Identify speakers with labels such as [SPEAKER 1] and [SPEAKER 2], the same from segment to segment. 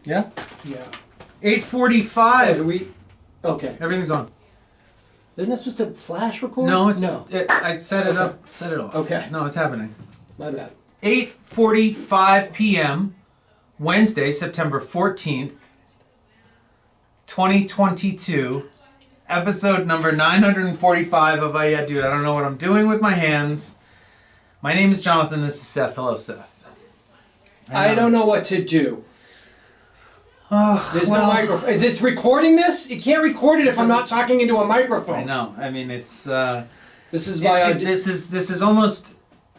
[SPEAKER 1] Yeah?
[SPEAKER 2] Yeah.
[SPEAKER 1] 8:45.
[SPEAKER 2] Okay.
[SPEAKER 1] Everything's on.
[SPEAKER 2] Isn't this supposed to flash record?
[SPEAKER 1] No, I set it
[SPEAKER 2] Okay.
[SPEAKER 1] up, set it off.
[SPEAKER 2] Okay.
[SPEAKER 1] No, it's happening.
[SPEAKER 2] My bad.
[SPEAKER 1] 8:45 p.m. Wednesday, September 14th, 2022. Episode number 945 of UhhYeahDude. I don't know what I'm doing with my hands. My name is Jonathan. This is Seth. Hello, Seth.
[SPEAKER 2] I don't know what to do. There's no microphone. Is this recording this? You can't record it if I'm not talking into a microphone.
[SPEAKER 1] I know. I mean, it's.
[SPEAKER 2] This is my.
[SPEAKER 1] This is almost.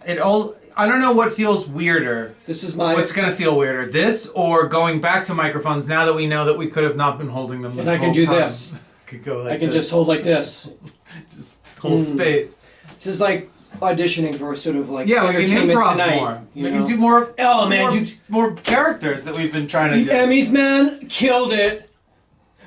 [SPEAKER 1] It all. I don't know what feels weirder.
[SPEAKER 2] This is my.
[SPEAKER 1] What's gonna feel weirder? This or going back to microphones now that we know that we could have not been holding them.
[SPEAKER 2] And I can do this.
[SPEAKER 1] Could go like
[SPEAKER 2] I can just hold like this.
[SPEAKER 1] Just hold space.
[SPEAKER 2] This is like auditioning for a sort of like
[SPEAKER 1] we can
[SPEAKER 2] Entertainment
[SPEAKER 1] improv
[SPEAKER 2] Tonight.
[SPEAKER 1] more. We
[SPEAKER 2] You
[SPEAKER 1] can
[SPEAKER 2] know?
[SPEAKER 1] do more.
[SPEAKER 2] Oh man,
[SPEAKER 1] more characters that we've been trying to
[SPEAKER 2] the
[SPEAKER 1] do.
[SPEAKER 2] Emmys, man, killed it.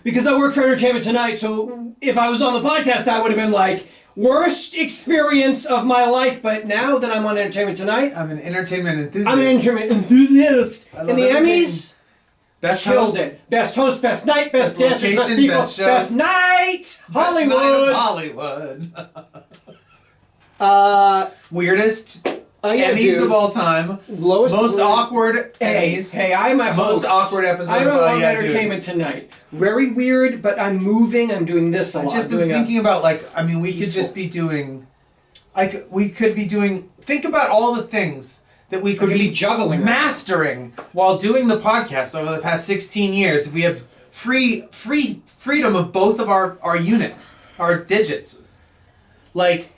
[SPEAKER 2] Because I work for Entertainment Tonight, so if I was on the podcast, I would have been like, worst experience of my life. But now that I'm on Entertainment Tonight,
[SPEAKER 1] I'm an entertainment enthusiast.
[SPEAKER 2] I'm an entertainment enthusiast. And the Emmys
[SPEAKER 1] Best
[SPEAKER 2] killed
[SPEAKER 1] host,
[SPEAKER 2] it. Best host, best night, best dancers, best
[SPEAKER 1] location,
[SPEAKER 2] people,
[SPEAKER 1] best shows.
[SPEAKER 2] best night,
[SPEAKER 1] Best
[SPEAKER 2] Hollywood.
[SPEAKER 1] night of Hollywood. Weirdest Emmys of all time.
[SPEAKER 2] Lowest
[SPEAKER 1] Most awkward Emmys.
[SPEAKER 2] Hey, I'm a host.
[SPEAKER 1] Most awkward episode
[SPEAKER 2] I'm
[SPEAKER 1] of
[SPEAKER 2] on
[SPEAKER 1] UhhYeahDude.
[SPEAKER 2] Entertainment Tonight. Very weird, but I'm moving. I'm doing this a lot.
[SPEAKER 1] Just thinking about we could just be doing, think about all the things that we could be
[SPEAKER 2] juggling,
[SPEAKER 1] mastering while doing the podcast over the past 16 years. If we have freedom of both of our units, our digits, like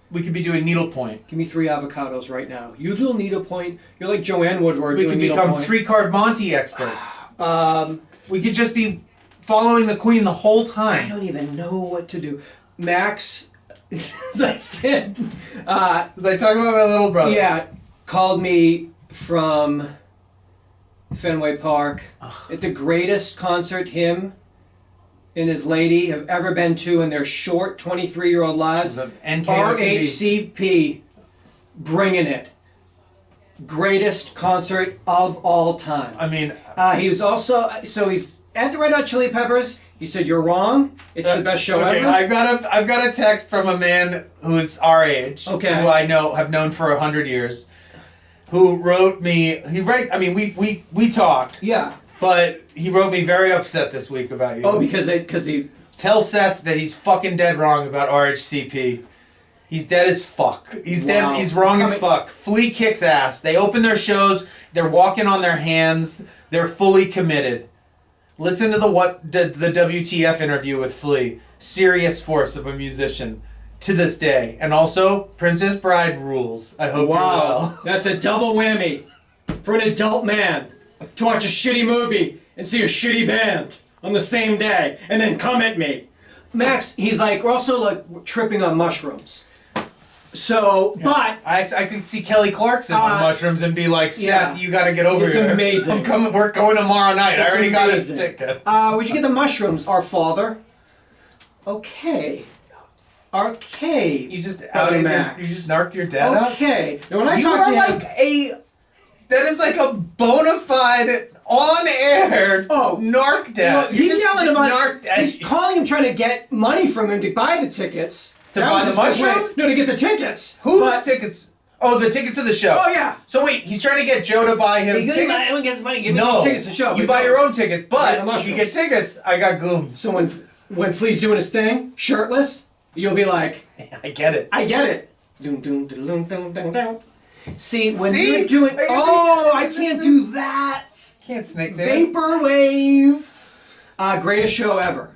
[SPEAKER 1] we could be doing needlepoint.
[SPEAKER 2] Give me 3 avocados right now. You do needlepoint. You're like Joanne Woodward.
[SPEAKER 1] We
[SPEAKER 2] doing
[SPEAKER 1] could become
[SPEAKER 2] needlepoint.
[SPEAKER 1] 3-card Monty experts. We could just be following the queen the whole time.
[SPEAKER 2] I don't even know what to do. Max, as I stand,
[SPEAKER 1] As I talk about my little brother.
[SPEAKER 2] yeah, called me from Fenway Park at the greatest concert him and his lady have ever been to in their short 23-year-old lives. RHCP, bringing it. Greatest concert of all time.
[SPEAKER 1] I mean,
[SPEAKER 2] He was also, so he's at the Red Hot Chili Peppers. He said, "You're wrong. It's the best show ever."
[SPEAKER 1] I've got a text from a man who's our age, who I have known for 100 years, who wrote me. We talk.
[SPEAKER 2] Yeah.
[SPEAKER 1] But he wrote me very upset this week about you.
[SPEAKER 2] Oh, because he.
[SPEAKER 1] Tell Seth that he's fucking dead wrong about RHCP. He's dead as fuck. He's dead. He's wrong as fuck. Flea kicks ass. They open their shows. They're walking on their hands. They're fully committed. Listen to the WTF interview with Flea. Serious force of a musician to this day. And also, Princess Bride rules. I hope you're well.
[SPEAKER 2] That's a double whammy for an adult man to watch a shitty movie and see a shitty band on the same day and then come at me. Max, he's like, we're also like tripping on mushrooms. So, but
[SPEAKER 1] I could see Kelly Clarkson on mushrooms and be like, Seth, you got to get over here.
[SPEAKER 2] It's amazing.
[SPEAKER 1] I'm coming. We're going tomorrow night. I already got his ticket.
[SPEAKER 2] Where'd you get the mushrooms? Our father. Okay.
[SPEAKER 1] You just outed
[SPEAKER 2] Max.
[SPEAKER 1] You just narked your dad out?
[SPEAKER 2] Okay. Now when I
[SPEAKER 1] you
[SPEAKER 2] talk
[SPEAKER 1] are
[SPEAKER 2] to
[SPEAKER 1] like
[SPEAKER 2] him,
[SPEAKER 1] that is like a bona fide on-air narc dad.
[SPEAKER 2] Well, he's yelling about
[SPEAKER 1] narc dad.
[SPEAKER 2] He's calling him trying to get money from him to buy the tickets.
[SPEAKER 1] To buy the mushrooms?
[SPEAKER 2] No, to get the tickets.
[SPEAKER 1] Whose tickets? Oh, the tickets to the show.
[SPEAKER 2] Oh, yeah.
[SPEAKER 1] So wait, he's trying to get Joe to buy him tickets?
[SPEAKER 2] Everyone gets money. Give me the tickets to the show.
[SPEAKER 1] You buy your own tickets, but
[SPEAKER 2] the
[SPEAKER 1] if you get tickets, I got gooms.
[SPEAKER 2] So when Flea's doing his thing, shirtless, you'll be like,
[SPEAKER 1] I get it.
[SPEAKER 2] I get it. Doom, doom, doom, doom, doom, doom. See, when you're doing... I can't do that.
[SPEAKER 1] Can't snake dance.
[SPEAKER 2] Vaporwave. Greatest show ever.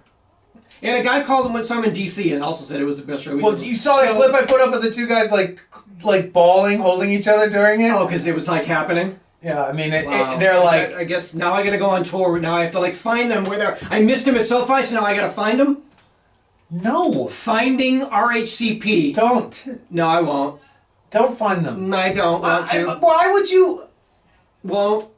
[SPEAKER 2] And a guy called him when I'm in DC and also said it was the best show.
[SPEAKER 1] Well, you saw that clip I put up of the two guys like bawling, holding each other during it?
[SPEAKER 2] Oh, because it was like happening?
[SPEAKER 1] Yeah, I mean, they're like...
[SPEAKER 2] I guess now I gotta go on tour. Now I have to like find them where they're... I missed them at SoFi, so now I gotta find them?
[SPEAKER 1] No.
[SPEAKER 2] Finding RHCP.
[SPEAKER 1] Don't.
[SPEAKER 2] No, I won't.
[SPEAKER 1] Don't find them.
[SPEAKER 2] I don't want to.
[SPEAKER 1] Why would you...
[SPEAKER 2] Won't.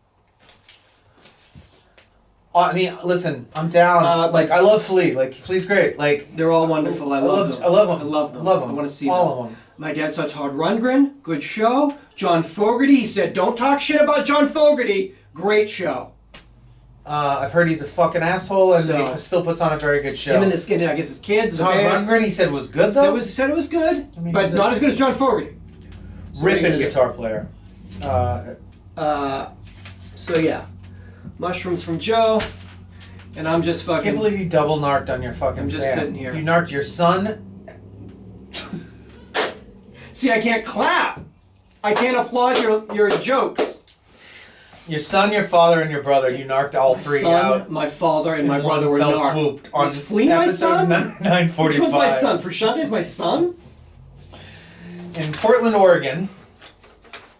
[SPEAKER 1] I mean, listen, I'm down. I love Flea. Flea's great.
[SPEAKER 2] They're all wonderful. I love them.
[SPEAKER 1] I love them.
[SPEAKER 2] I love them.
[SPEAKER 1] I love them.
[SPEAKER 2] I want to see
[SPEAKER 1] all
[SPEAKER 2] them.
[SPEAKER 1] of them.
[SPEAKER 2] My dad saw Todd Rundgren. Good show. John Fogerty. He said, don't talk shit about John Fogerty. Great show.
[SPEAKER 1] I've heard he's a fucking asshole, and
[SPEAKER 2] So-
[SPEAKER 1] he still puts on a very good show.
[SPEAKER 2] Him and his, I guess his kids. The
[SPEAKER 1] Tom
[SPEAKER 2] band.
[SPEAKER 1] Rundgren, he said was good though.
[SPEAKER 2] Said it was good,
[SPEAKER 1] I mean,
[SPEAKER 2] but
[SPEAKER 1] he's a-
[SPEAKER 2] not as good as John Fogerty. So what are you
[SPEAKER 1] Ripping
[SPEAKER 2] gonna do?
[SPEAKER 1] guitar player.
[SPEAKER 2] So yeah, mushrooms from Joe, and I'm just
[SPEAKER 1] I can't
[SPEAKER 2] fucking.
[SPEAKER 1] believe you double narked on your fucking
[SPEAKER 2] I'm just
[SPEAKER 1] fan.
[SPEAKER 2] sitting here.
[SPEAKER 1] You narked your son.
[SPEAKER 2] See, I can't clap. I can't applaud your jokes.
[SPEAKER 1] Your son, your father, and your brother. You narked all
[SPEAKER 2] My
[SPEAKER 1] three
[SPEAKER 2] son,
[SPEAKER 1] out.
[SPEAKER 2] my father, and my
[SPEAKER 1] in
[SPEAKER 2] brother
[SPEAKER 1] one
[SPEAKER 2] were
[SPEAKER 1] fell
[SPEAKER 2] narc.
[SPEAKER 1] swoop on
[SPEAKER 2] Was Flea my
[SPEAKER 1] episode
[SPEAKER 2] son?
[SPEAKER 1] 945.
[SPEAKER 2] Which one's my son? Frusciante's my son?
[SPEAKER 1] In Portland, Oregon.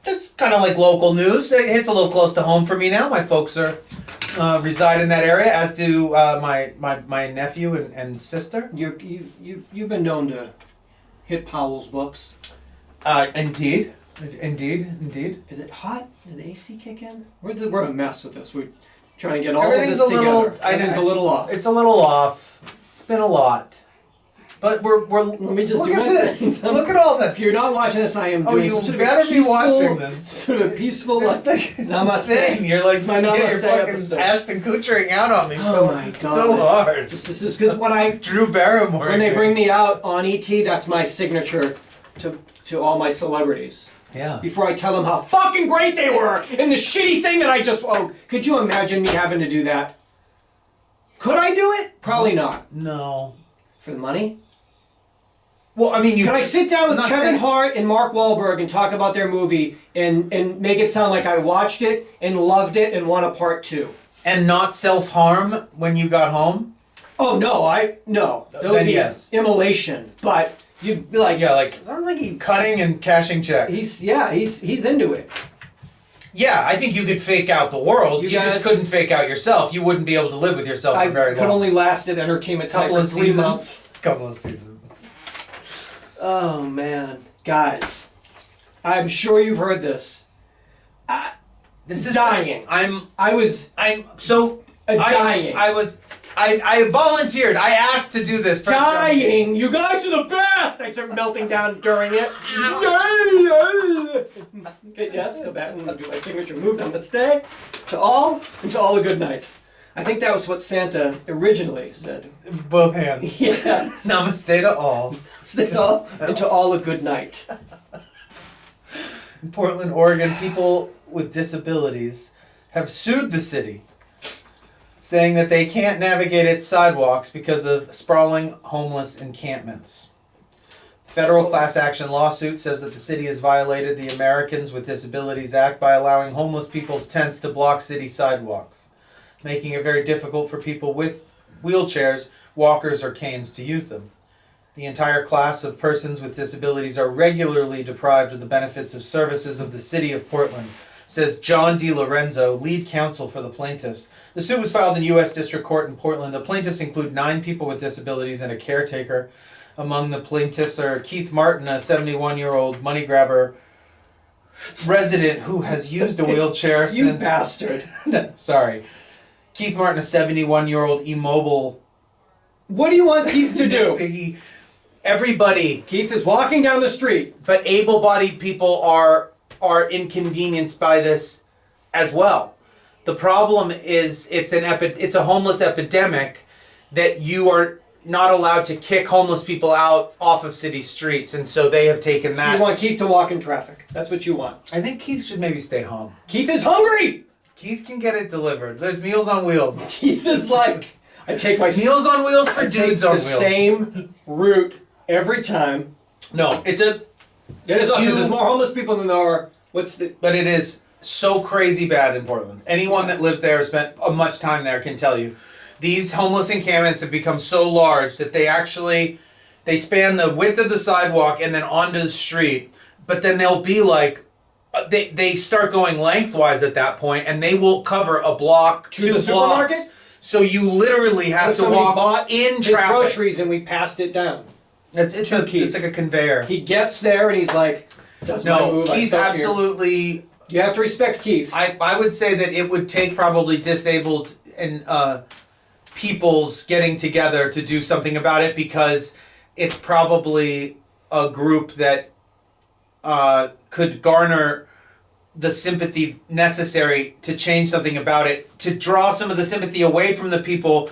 [SPEAKER 1] That's kind of like local news. It hits a little close to home for me now. My folks are reside in that area, as do my nephew and sister.
[SPEAKER 2] You've been known to hit Powell's books.
[SPEAKER 1] Indeed.
[SPEAKER 2] Is it hot? Did the AC kick in? We're a mess with this. We're trying to get all
[SPEAKER 1] Everything's
[SPEAKER 2] of this
[SPEAKER 1] a little-
[SPEAKER 2] together. Everything's a little off.
[SPEAKER 1] It's a little off. It's been a lot. But we're
[SPEAKER 2] Let me just
[SPEAKER 1] look
[SPEAKER 2] do
[SPEAKER 1] at
[SPEAKER 2] my
[SPEAKER 1] this.
[SPEAKER 2] thing.
[SPEAKER 1] Look at all this.
[SPEAKER 2] If you're not watching this, I am
[SPEAKER 1] Oh,
[SPEAKER 2] doing
[SPEAKER 1] you
[SPEAKER 2] some sort of a
[SPEAKER 1] better be
[SPEAKER 2] peaceful,
[SPEAKER 1] watching this.
[SPEAKER 2] sort of peaceful,
[SPEAKER 1] It's
[SPEAKER 2] like,
[SPEAKER 1] it's
[SPEAKER 2] namaste.
[SPEAKER 1] insane. You're like,
[SPEAKER 2] It's my
[SPEAKER 1] yeah, you're
[SPEAKER 2] namaste
[SPEAKER 1] fucking
[SPEAKER 2] episode.
[SPEAKER 1] Ashton Kutchering out on me
[SPEAKER 2] Oh my God.
[SPEAKER 1] so hard.
[SPEAKER 2] This is because when
[SPEAKER 1] Drew Barrymore.
[SPEAKER 2] they
[SPEAKER 1] again.
[SPEAKER 2] bring me out on ET, that's my signature to all my celebrities.
[SPEAKER 1] Yeah.
[SPEAKER 2] Before I tell them how fucking great they were and the shitty thing that I just could you imagine me having to do that? Could I do it? Probably not.
[SPEAKER 1] No.
[SPEAKER 2] For the money?
[SPEAKER 1] Well, I mean, you.
[SPEAKER 2] Could I sit down with
[SPEAKER 1] I'm not
[SPEAKER 2] Kevin
[SPEAKER 1] saying-
[SPEAKER 2] Hart and Mark Wahlberg and talk about their movie and make it sound like I watched it and loved it and want a part 2?
[SPEAKER 1] and not self-harm when you got home?
[SPEAKER 2] Oh no. There would
[SPEAKER 1] Then
[SPEAKER 2] be
[SPEAKER 1] yes.
[SPEAKER 2] immolation, but you'd be like,
[SPEAKER 1] Yeah, like
[SPEAKER 2] sounds like
[SPEAKER 1] cutting and cashing checks.
[SPEAKER 2] he's into it.
[SPEAKER 1] Yeah, I think you could fake out the world.
[SPEAKER 2] You
[SPEAKER 1] You just
[SPEAKER 2] guys-
[SPEAKER 1] couldn't fake out yourself. You wouldn't be able to live with yourself
[SPEAKER 2] I
[SPEAKER 1] for very
[SPEAKER 2] could
[SPEAKER 1] long.
[SPEAKER 2] only last at Entertainment Tonight
[SPEAKER 1] couple
[SPEAKER 2] for
[SPEAKER 1] of
[SPEAKER 2] 3
[SPEAKER 1] seasons.
[SPEAKER 2] months.
[SPEAKER 1] Couple of seasons.
[SPEAKER 2] Oh man, guys, I'm sure you've heard this.
[SPEAKER 1] This is
[SPEAKER 2] Dying.
[SPEAKER 1] I'm so
[SPEAKER 2] Dying.
[SPEAKER 1] I volunteered. I asked to do this. for
[SPEAKER 2] Dying! You guys are the best! I start melting down during it. Okay, yes, go back and do my signature move. Namaste. To all, and to all a good night. I think that was what Santa originally said.
[SPEAKER 1] some- both hands.
[SPEAKER 2] Yeah.
[SPEAKER 1] Namaste to all.
[SPEAKER 2] To all, and to all a good night.
[SPEAKER 1] In Portland, Oregon, people with disabilities have sued the city, saying that they can't navigate its sidewalks because of sprawling homeless encampments. The federal class action lawsuit says that the city has violated the Americans with Disabilities Act by allowing homeless people's tents to block city sidewalks, making it very difficult for people with wheelchairs, walkers, or canes to use them. The entire class of persons with disabilities are regularly deprived of the benefits of services of the city of Portland, says John DiLorenzo, lead counsel for the plaintiffs. The suit was filed in U.S. District Court in Portland. The plaintiffs include 9 people with disabilities and a caretaker. Among the plaintiffs are Keith Martin, a 71-year-old money grabber resident who has used a wheelchair since...
[SPEAKER 2] You bastard.
[SPEAKER 1] Sorry. Keith Martin, a 71-year-old immobile...
[SPEAKER 2] What do you want Keith to do?
[SPEAKER 1] Piggy. Everybody,
[SPEAKER 2] Keith is walking down the street.
[SPEAKER 1] but able-bodied people are inconvenienced by this as well. The problem is it's a homeless epidemic that you are not allowed to kick homeless people out off of city streets, and so they have taken
[SPEAKER 2] So
[SPEAKER 1] that.
[SPEAKER 2] you want Keith to walk in traffic. That's what you want.
[SPEAKER 1] I think Keith should maybe stay home.
[SPEAKER 2] Keith is hungry!
[SPEAKER 1] Keith can get it delivered. There's Meals on Wheels.
[SPEAKER 2] Keith is like, I take my
[SPEAKER 1] Meals on Wheels for
[SPEAKER 2] I take
[SPEAKER 1] dudes
[SPEAKER 2] the
[SPEAKER 1] on wheels.
[SPEAKER 2] same route every time.
[SPEAKER 1] No, it's a
[SPEAKER 2] Because there's more homeless people than there are.
[SPEAKER 1] but it is so crazy bad in Portland. Anyone that lives there or spent much time there can tell you. These homeless encampments have become so large that they span the width of the sidewalk and then onto the street. But then they'll be like, they start going lengthwise at that point, and they will cover a block,
[SPEAKER 2] To
[SPEAKER 1] 2
[SPEAKER 2] the
[SPEAKER 1] blocks.
[SPEAKER 2] supermarket?
[SPEAKER 1] So you literally have
[SPEAKER 2] If
[SPEAKER 1] to
[SPEAKER 2] somebody
[SPEAKER 1] walk
[SPEAKER 2] bought
[SPEAKER 1] in
[SPEAKER 2] his
[SPEAKER 1] traffic.
[SPEAKER 2] groceries and we passed it down.
[SPEAKER 1] It's like a conveyor.
[SPEAKER 2] He gets there and he's like, that's my
[SPEAKER 1] No,
[SPEAKER 2] move. I
[SPEAKER 1] Keith
[SPEAKER 2] stop here.
[SPEAKER 1] absolutely.
[SPEAKER 2] You have to respect Keith.
[SPEAKER 1] I would say that it would take probably disabled and peoples getting together to do something about it, because it's probably a group that could garner the sympathy necessary to change something about it, to draw some of the sympathy away from the people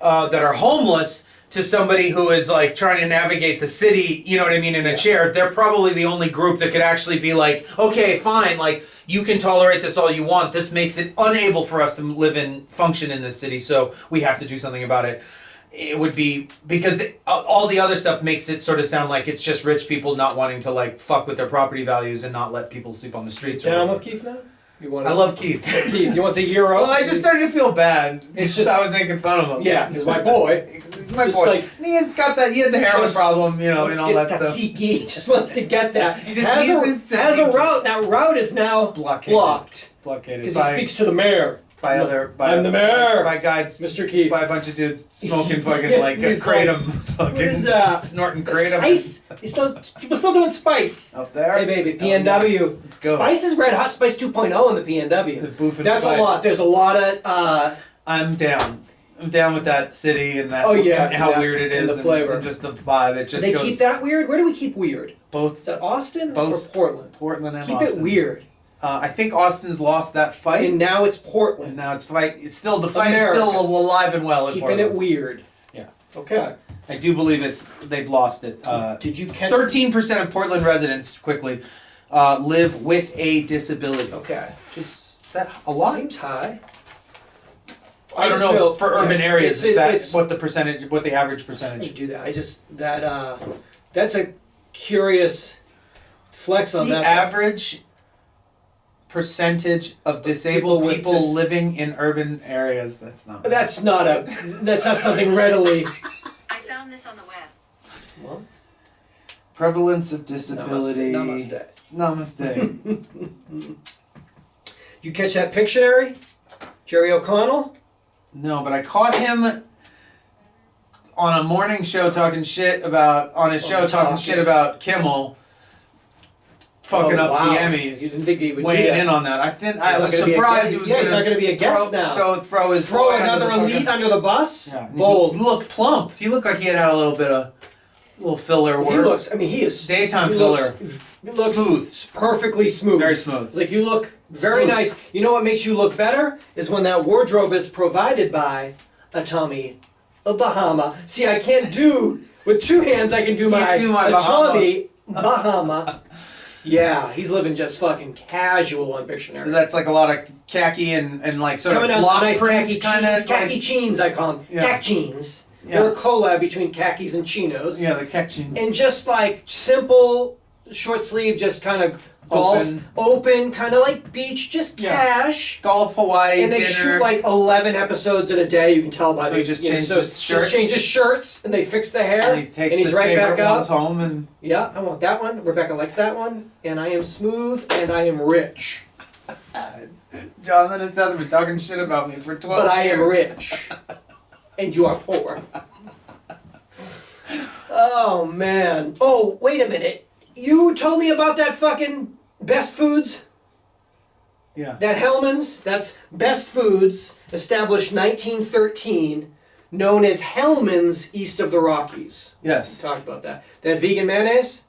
[SPEAKER 1] that are homeless to somebody who is like trying to navigate the city, you know what I mean, in a chair. They're probably the only group that could actually be like, okay, fine, like you can tolerate this all you want. This makes it unable for us to live and function in this city, so we have to do something about it. It would be because all the other stuff makes it sort of sound like it's just rich people not wanting to like fuck with their property values and not let people sleep on the streets.
[SPEAKER 2] Down with Keith now?
[SPEAKER 1] I love Keith.
[SPEAKER 2] Keith, you want a hero?
[SPEAKER 1] Well, I just started to feel bad.
[SPEAKER 2] It's just
[SPEAKER 1] I was making fun of him.
[SPEAKER 2] Yeah, he's my boy.
[SPEAKER 1] He's my boy. Like, he has got that. He had the heroin problem, you know, and all that stuff.
[SPEAKER 2] Tzatziki. Just wants to get that.
[SPEAKER 1] He just needs his tzatziki.
[SPEAKER 2] Has a route. That route is now blocked.
[SPEAKER 1] Blockaded.
[SPEAKER 2] Because he speaks to the mayor.
[SPEAKER 1] I'm
[SPEAKER 2] the mayor.
[SPEAKER 1] By guides,
[SPEAKER 2] Mr. Keith.
[SPEAKER 1] By a bunch of dudes smoking fucking like kratom, fucking snorting kratom.
[SPEAKER 2] Spice. People still doing spice
[SPEAKER 1] up there.
[SPEAKER 2] Hey baby, PNW.
[SPEAKER 1] Let's go.
[SPEAKER 2] Spice is red hot. Spice 2.0 in the PNW. That's
[SPEAKER 1] spice.
[SPEAKER 2] a lot. There's a lot of.
[SPEAKER 1] I'm down. I'm down with that city and that.
[SPEAKER 2] And
[SPEAKER 1] how weird it is
[SPEAKER 2] and the flavor
[SPEAKER 1] and just the vibe. It just
[SPEAKER 2] they
[SPEAKER 1] goes.
[SPEAKER 2] Keep that weird. Where do we keep weird?
[SPEAKER 1] Both.
[SPEAKER 2] Is that Austin
[SPEAKER 1] or
[SPEAKER 2] Portland?
[SPEAKER 1] Portland and
[SPEAKER 2] keep
[SPEAKER 1] Austin.
[SPEAKER 2] Keep it weird.
[SPEAKER 1] I think Austin's lost that fight,
[SPEAKER 2] and now it's Portland.
[SPEAKER 1] And now it's fight. It's still the fight is still alive and well.
[SPEAKER 2] Keeping it weird.
[SPEAKER 1] Yeah.
[SPEAKER 2] Okay.
[SPEAKER 1] I do believe they've lost it.
[SPEAKER 2] Did you catch
[SPEAKER 1] 13% of Portland residents quickly live with a disability.
[SPEAKER 2] Okay.
[SPEAKER 1] Is that a lot?
[SPEAKER 2] Seems high.
[SPEAKER 1] I don't know for urban areas what the average percentage.
[SPEAKER 2] I do that. That's a curious flex on
[SPEAKER 1] the
[SPEAKER 2] that.
[SPEAKER 1] The average percentage of disabled people living in urban areas. That's not
[SPEAKER 2] something readily.
[SPEAKER 3] I found this on the web.
[SPEAKER 2] Well,
[SPEAKER 1] prevalence of disability. Namaste.
[SPEAKER 2] You catch that Pictionary? Jerry O'Connell?
[SPEAKER 1] No, but I caught him on a morning show talking shit about Kimmel. Fucking up the Emmys.
[SPEAKER 2] You didn't think he would
[SPEAKER 1] weighing in on that. I was surprised he was
[SPEAKER 2] he's not going to be a guest now.
[SPEAKER 1] Throw
[SPEAKER 2] another elite under the bus?
[SPEAKER 1] Yeah.
[SPEAKER 2] Bold.
[SPEAKER 1] He looked plump. He looked like he had a little bit of filler work.
[SPEAKER 2] He is
[SPEAKER 1] daytime filler.
[SPEAKER 2] He looks
[SPEAKER 1] smooth.
[SPEAKER 2] Perfectly smooth.
[SPEAKER 1] Very smooth.
[SPEAKER 2] Like you look very nice. You know what makes you look better? Is when that wardrobe is provided by a Tommy, a Bahama. See, I can't do, with two hands I can do my Tommy Bahama. Yeah, he's living just fucking casual on Pictionary.
[SPEAKER 1] So that's like a lot of khaki and like sort
[SPEAKER 2] coming
[SPEAKER 1] of
[SPEAKER 2] block
[SPEAKER 1] nice
[SPEAKER 2] print kind of khaki jeans. I call them khaki jeans. Yeah. They're a collab between khakis and chinos.
[SPEAKER 1] Yeah, the khaki jeans.
[SPEAKER 2] And just like simple short sleeve, just kind of golf open kind of like beach, just cash.
[SPEAKER 1] Golf Hawaii.
[SPEAKER 2] And they
[SPEAKER 1] dinner.
[SPEAKER 2] shoot like 11 episodes in a day. You can tell by
[SPEAKER 1] so he just changes shirts.
[SPEAKER 2] Just changes shirts, and they fix the hair.
[SPEAKER 1] And he takes
[SPEAKER 2] he's
[SPEAKER 1] his
[SPEAKER 2] right
[SPEAKER 1] favorite
[SPEAKER 2] back up.
[SPEAKER 1] ones home and
[SPEAKER 2] I want that one. Rebecca likes that one, and I am smooth and I am rich.
[SPEAKER 1] Jonathan and Seth have been talking shit about me for 12 years.
[SPEAKER 2] But I am rich, and you are poor. Oh man! Oh wait a minute! You told me about that fucking Best Foods?
[SPEAKER 1] Yeah.
[SPEAKER 2] That Hellman's, that's Best Foods, established 1913, known as Hellman's east of the Rockies.
[SPEAKER 1] Yes.
[SPEAKER 2] We talked about that. That vegan mayonnaise?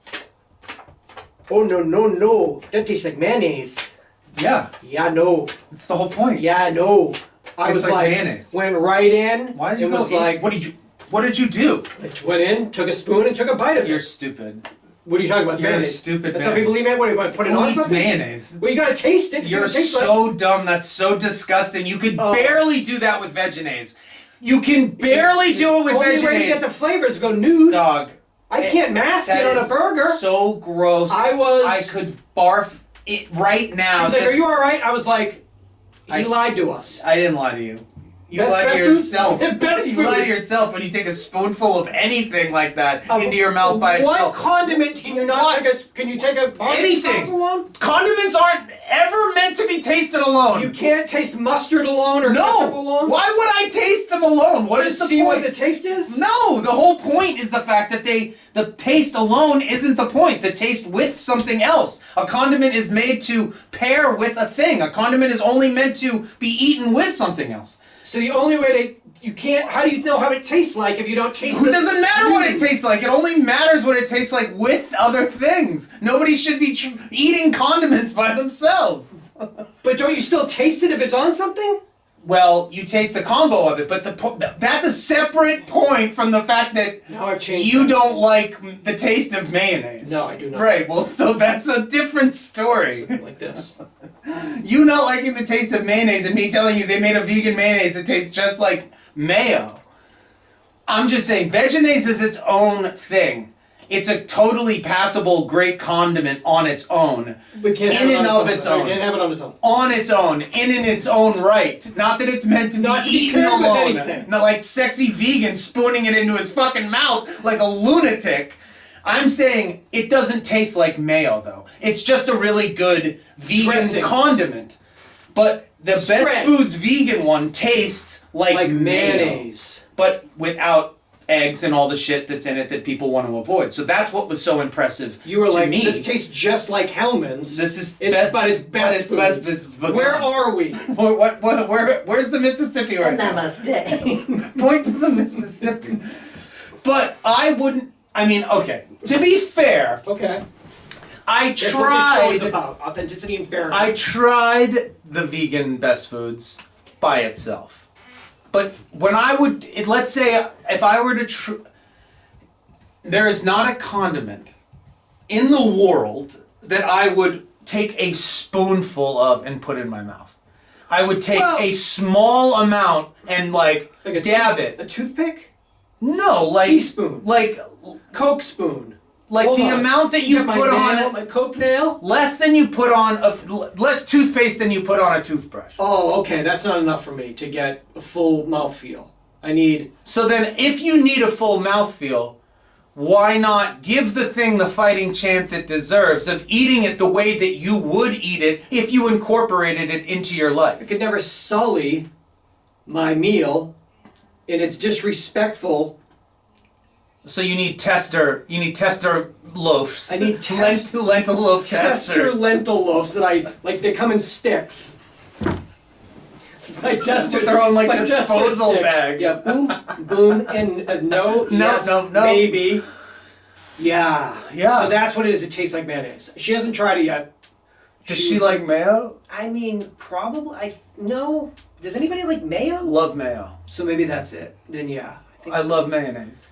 [SPEAKER 2] Oh, no. That tastes like mayonnaise.
[SPEAKER 1] Yeah.
[SPEAKER 2] Yeah, no.
[SPEAKER 1] That's the whole point.
[SPEAKER 2] Yeah, no. I was like
[SPEAKER 1] mayonnaise.
[SPEAKER 2] Went right in.
[SPEAKER 1] Why did you go eat? What did you do?
[SPEAKER 2] I went in, took a spoon, and took a bite of it.
[SPEAKER 1] You're stupid.
[SPEAKER 2] What are you talking about? It's
[SPEAKER 1] You're
[SPEAKER 2] mayonnaise.
[SPEAKER 1] Stupid.
[SPEAKER 2] That's how people eat mayonnaise. What do you want? Put it on something?
[SPEAKER 1] Mayonnaise.
[SPEAKER 2] Well, you gotta taste it.
[SPEAKER 1] You're so dumb. That's so disgusting. You could barely do that with Vegenaise. You can barely do it with Vegenaise.
[SPEAKER 2] Only way to get the flavors go nude.
[SPEAKER 1] Dog.
[SPEAKER 2] I can't mask it on a burger.
[SPEAKER 1] So gross. I could barf it right now.
[SPEAKER 2] She's like, "Are you all right?" I was like, "He lied to us."
[SPEAKER 1] I didn't lie to you. You lied to yourself.
[SPEAKER 2] You
[SPEAKER 1] lie to yourself when you take a spoonful of anything like that into your mouth by itself.
[SPEAKER 2] What condiment can you not take a? Can you take a
[SPEAKER 1] anything? Condiments aren't ever meant to be tasted alone.
[SPEAKER 2] You can't taste mustard alone or ketchup alone.
[SPEAKER 1] Why would I taste them alone? What is the point?
[SPEAKER 2] See what the taste is?
[SPEAKER 1] No, the whole point is the fact that the taste alone isn't the point. The taste with something else. A condiment is made to pair with a thing. A condiment is only meant to be eaten with something else.
[SPEAKER 2] So the only way you can't, how do you know how it tastes like if you don't taste it?
[SPEAKER 1] It doesn't matter what it tastes like. It only matters what it tastes like with other things. Nobody should be eating condiments by themselves.
[SPEAKER 2] But don't you still taste it if it's on something?
[SPEAKER 1] Well, you taste the combo of it, but that's a separate point from the fact that
[SPEAKER 2] Now I've changed
[SPEAKER 1] you
[SPEAKER 2] that.
[SPEAKER 1] don't like the taste of mayonnaise.
[SPEAKER 2] No, I do not.
[SPEAKER 1] Right, well, so that's a different story.
[SPEAKER 2] Like this.
[SPEAKER 1] You not liking the taste of mayonnaise and me telling you they made a vegan mayonnaise that tastes just like mayo. I'm just saying, Vegenaise is its own thing. It's a totally passable, great condiment on its own.
[SPEAKER 2] We can't have
[SPEAKER 1] In
[SPEAKER 2] it
[SPEAKER 1] and
[SPEAKER 2] on
[SPEAKER 1] of
[SPEAKER 2] its
[SPEAKER 1] its
[SPEAKER 2] own.
[SPEAKER 1] own.
[SPEAKER 2] We can't have it on its own.
[SPEAKER 1] On its own, in its own right. Not that it's meant to
[SPEAKER 2] Not to
[SPEAKER 1] be
[SPEAKER 2] be
[SPEAKER 1] eaten
[SPEAKER 2] paired with
[SPEAKER 1] alone.
[SPEAKER 2] anything.
[SPEAKER 1] Not like sexy vegan spooning it into his fucking mouth like a lunatic. I'm saying it doesn't taste like mayo though. It's just a really good vegan
[SPEAKER 2] Dressing.
[SPEAKER 1] condiment. But the Best
[SPEAKER 2] Spread.
[SPEAKER 1] Foods vegan one tastes like mayo,
[SPEAKER 2] mayonnaise.
[SPEAKER 1] but without eggs and all the shit that's in it that people want to avoid. So that's what was so impressive
[SPEAKER 2] You were
[SPEAKER 1] to
[SPEAKER 2] like,
[SPEAKER 1] me.
[SPEAKER 2] this tastes just like Hellman's.
[SPEAKER 1] This is
[SPEAKER 2] But it's Best Foods.
[SPEAKER 1] vegan.
[SPEAKER 2] Where are we?
[SPEAKER 1] Where's the Mississippi right now?
[SPEAKER 4] Namaste.
[SPEAKER 1] Point to the Mississippi. But I wouldn't. I mean, okay. To be fair,
[SPEAKER 2] Okay.
[SPEAKER 1] I
[SPEAKER 2] That's what this show is
[SPEAKER 1] tried.
[SPEAKER 2] about. Authenticity and fairness.
[SPEAKER 1] I tried the vegan Best Foods by itself. But when I would, let's say, if I were to, there is not a condiment in the world that I would take a spoonful of and put in my mouth. I would take a small amount and like
[SPEAKER 2] a
[SPEAKER 1] dab it.
[SPEAKER 2] A toothpick?
[SPEAKER 1] No, like
[SPEAKER 2] Teaspoon.
[SPEAKER 1] like
[SPEAKER 2] Coke spoon.
[SPEAKER 1] like
[SPEAKER 2] Hold
[SPEAKER 1] the
[SPEAKER 2] on.
[SPEAKER 1] amount that you
[SPEAKER 2] Get my
[SPEAKER 1] put on
[SPEAKER 2] nail,
[SPEAKER 1] it.
[SPEAKER 2] my Coke nail?
[SPEAKER 1] Less than you put on less toothpaste than you put on a toothbrush.
[SPEAKER 2] Oh, okay. That's not enough for me to get a full mouthfeel. I need.
[SPEAKER 1] So then, if you need a full mouthfeel, why not give the thing the fighting chance it deserves of eating it the way that you would eat it if you incorporated it into your
[SPEAKER 2] I
[SPEAKER 1] life?
[SPEAKER 2] could never sully my meal, and it's disrespectful.
[SPEAKER 1] So you need tester loaves.
[SPEAKER 2] I need
[SPEAKER 1] lentil loaf
[SPEAKER 2] Tester
[SPEAKER 1] testers.
[SPEAKER 2] lentil loaves that I like. They come in sticks. This is my tester.
[SPEAKER 1] With their own, like,
[SPEAKER 2] my tester
[SPEAKER 1] disposal
[SPEAKER 2] stick.
[SPEAKER 1] bag.
[SPEAKER 2] Yeah, boom, boom, and no, yes,
[SPEAKER 1] no.
[SPEAKER 2] maybe. Yeah.
[SPEAKER 1] Yeah.
[SPEAKER 2] So that's what it is. It tastes like mayonnaise. She hasn't tried it yet.
[SPEAKER 1] Does she like mayo?
[SPEAKER 2] I mean, probably. No. Does anybody like mayo?
[SPEAKER 1] Love mayo.
[SPEAKER 2] So maybe that's it. Then yeah.
[SPEAKER 1] I
[SPEAKER 2] so.
[SPEAKER 1] love mayonnaise.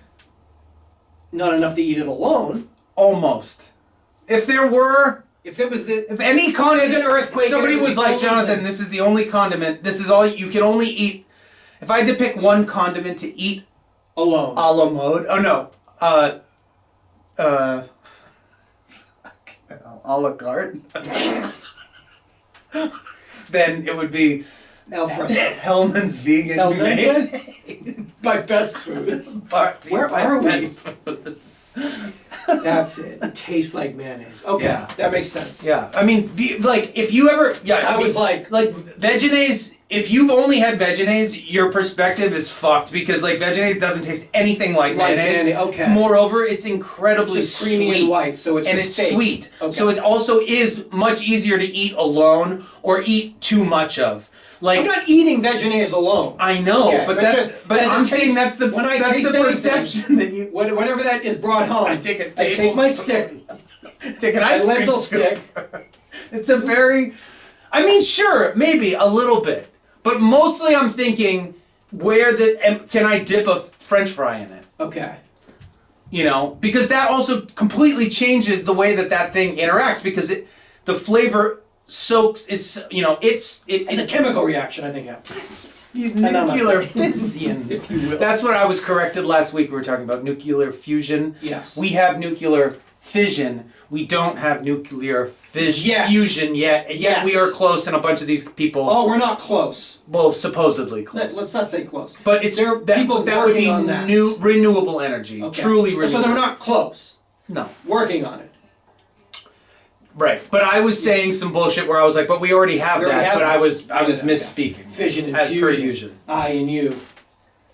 [SPEAKER 2] Not enough to eat it alone.
[SPEAKER 1] Almost. If there were,
[SPEAKER 2] If it was the.
[SPEAKER 1] if any condiment,
[SPEAKER 2] There's an earthquake and
[SPEAKER 1] somebody
[SPEAKER 2] it was
[SPEAKER 1] was
[SPEAKER 2] the
[SPEAKER 1] like,
[SPEAKER 2] only
[SPEAKER 1] Jonathan,
[SPEAKER 2] thing."
[SPEAKER 1] this is the only condiment. This is all you can only eat. If I had to pick one condiment to eat
[SPEAKER 2] Alone.
[SPEAKER 1] a la mode, oh no, a la carte, then it would be
[SPEAKER 2] Al fresco.
[SPEAKER 1] Hellman's vegan
[SPEAKER 2] Al dente?
[SPEAKER 1] mayonnaise.
[SPEAKER 2] By Best Foods.
[SPEAKER 1] Brought to you
[SPEAKER 2] Where
[SPEAKER 1] by
[SPEAKER 2] are we?
[SPEAKER 1] Best Foods.
[SPEAKER 2] That's it. It tastes like mayonnaise. Okay,
[SPEAKER 1] Yeah.
[SPEAKER 2] that makes sense.
[SPEAKER 1] Yeah, I mean, like if you ever,
[SPEAKER 2] I was like
[SPEAKER 1] Vegenaise. If you've only had Vegenaise, your perspective is fucked because like Vegenaise doesn't taste anything like mayonnaise.
[SPEAKER 2] Okay.
[SPEAKER 1] Moreover, it's incredibly
[SPEAKER 2] Just creamy
[SPEAKER 1] sweet
[SPEAKER 2] and white, so it's
[SPEAKER 1] and
[SPEAKER 2] just
[SPEAKER 1] it's
[SPEAKER 2] fake.
[SPEAKER 1] sweet.
[SPEAKER 2] Okay.
[SPEAKER 1] So it also is much easier to eat alone or eat too much of. Like
[SPEAKER 2] I'm not eating Vegenaise alone.
[SPEAKER 1] I know,
[SPEAKER 2] Okay,
[SPEAKER 1] but
[SPEAKER 2] but
[SPEAKER 1] that's
[SPEAKER 2] just-
[SPEAKER 1] but
[SPEAKER 2] as a
[SPEAKER 1] I'm saying
[SPEAKER 2] taste-
[SPEAKER 1] that's the
[SPEAKER 2] when I
[SPEAKER 1] that's
[SPEAKER 2] taste
[SPEAKER 1] the
[SPEAKER 2] anything-
[SPEAKER 1] perception that you.
[SPEAKER 2] Whatever that is brought home.
[SPEAKER 1] I take a
[SPEAKER 2] I take my
[SPEAKER 1] tablespoon.
[SPEAKER 2] stick,
[SPEAKER 1] Take an
[SPEAKER 2] my
[SPEAKER 1] ice cream
[SPEAKER 2] lentil
[SPEAKER 1] scoop.
[SPEAKER 2] stick.
[SPEAKER 1] It's a very, I mean, sure, maybe a little bit, but mostly I'm thinking can I dip a French fry in it?
[SPEAKER 2] Okay.
[SPEAKER 1] You know, because that also completely changes the way that thing interacts because the flavor soaks it's
[SPEAKER 2] It's a chemical reaction, I think.
[SPEAKER 1] it's nuclear fission,
[SPEAKER 2] if you will.
[SPEAKER 1] That's what I was corrected last week. We were talking about nuclear fusion.
[SPEAKER 2] Yes.
[SPEAKER 1] We have nuclear fission. We don't have nuclear
[SPEAKER 2] Yet.
[SPEAKER 1] fusion yet. Yet
[SPEAKER 2] Yet.
[SPEAKER 1] we are close, and a bunch of these people,
[SPEAKER 2] Oh, we're not close.
[SPEAKER 1] well, supposedly close.
[SPEAKER 2] Let's not say close.
[SPEAKER 1] But it's
[SPEAKER 2] there are people
[SPEAKER 1] that would
[SPEAKER 2] working
[SPEAKER 1] be
[SPEAKER 2] on that.
[SPEAKER 1] new renewable energy,
[SPEAKER 2] Okay.
[SPEAKER 1] truly renewable.
[SPEAKER 2] So they're not close.
[SPEAKER 1] No,
[SPEAKER 2] Working on it.
[SPEAKER 1] right. But I was saying some bullshit where I was like, "But we already have
[SPEAKER 2] We already
[SPEAKER 1] that."
[SPEAKER 2] have
[SPEAKER 1] But
[SPEAKER 2] that.
[SPEAKER 1] I was
[SPEAKER 2] Okay.
[SPEAKER 1] misspeaking.
[SPEAKER 2] Fission and
[SPEAKER 1] as
[SPEAKER 2] fusion.
[SPEAKER 1] per usual.
[SPEAKER 2] I and you.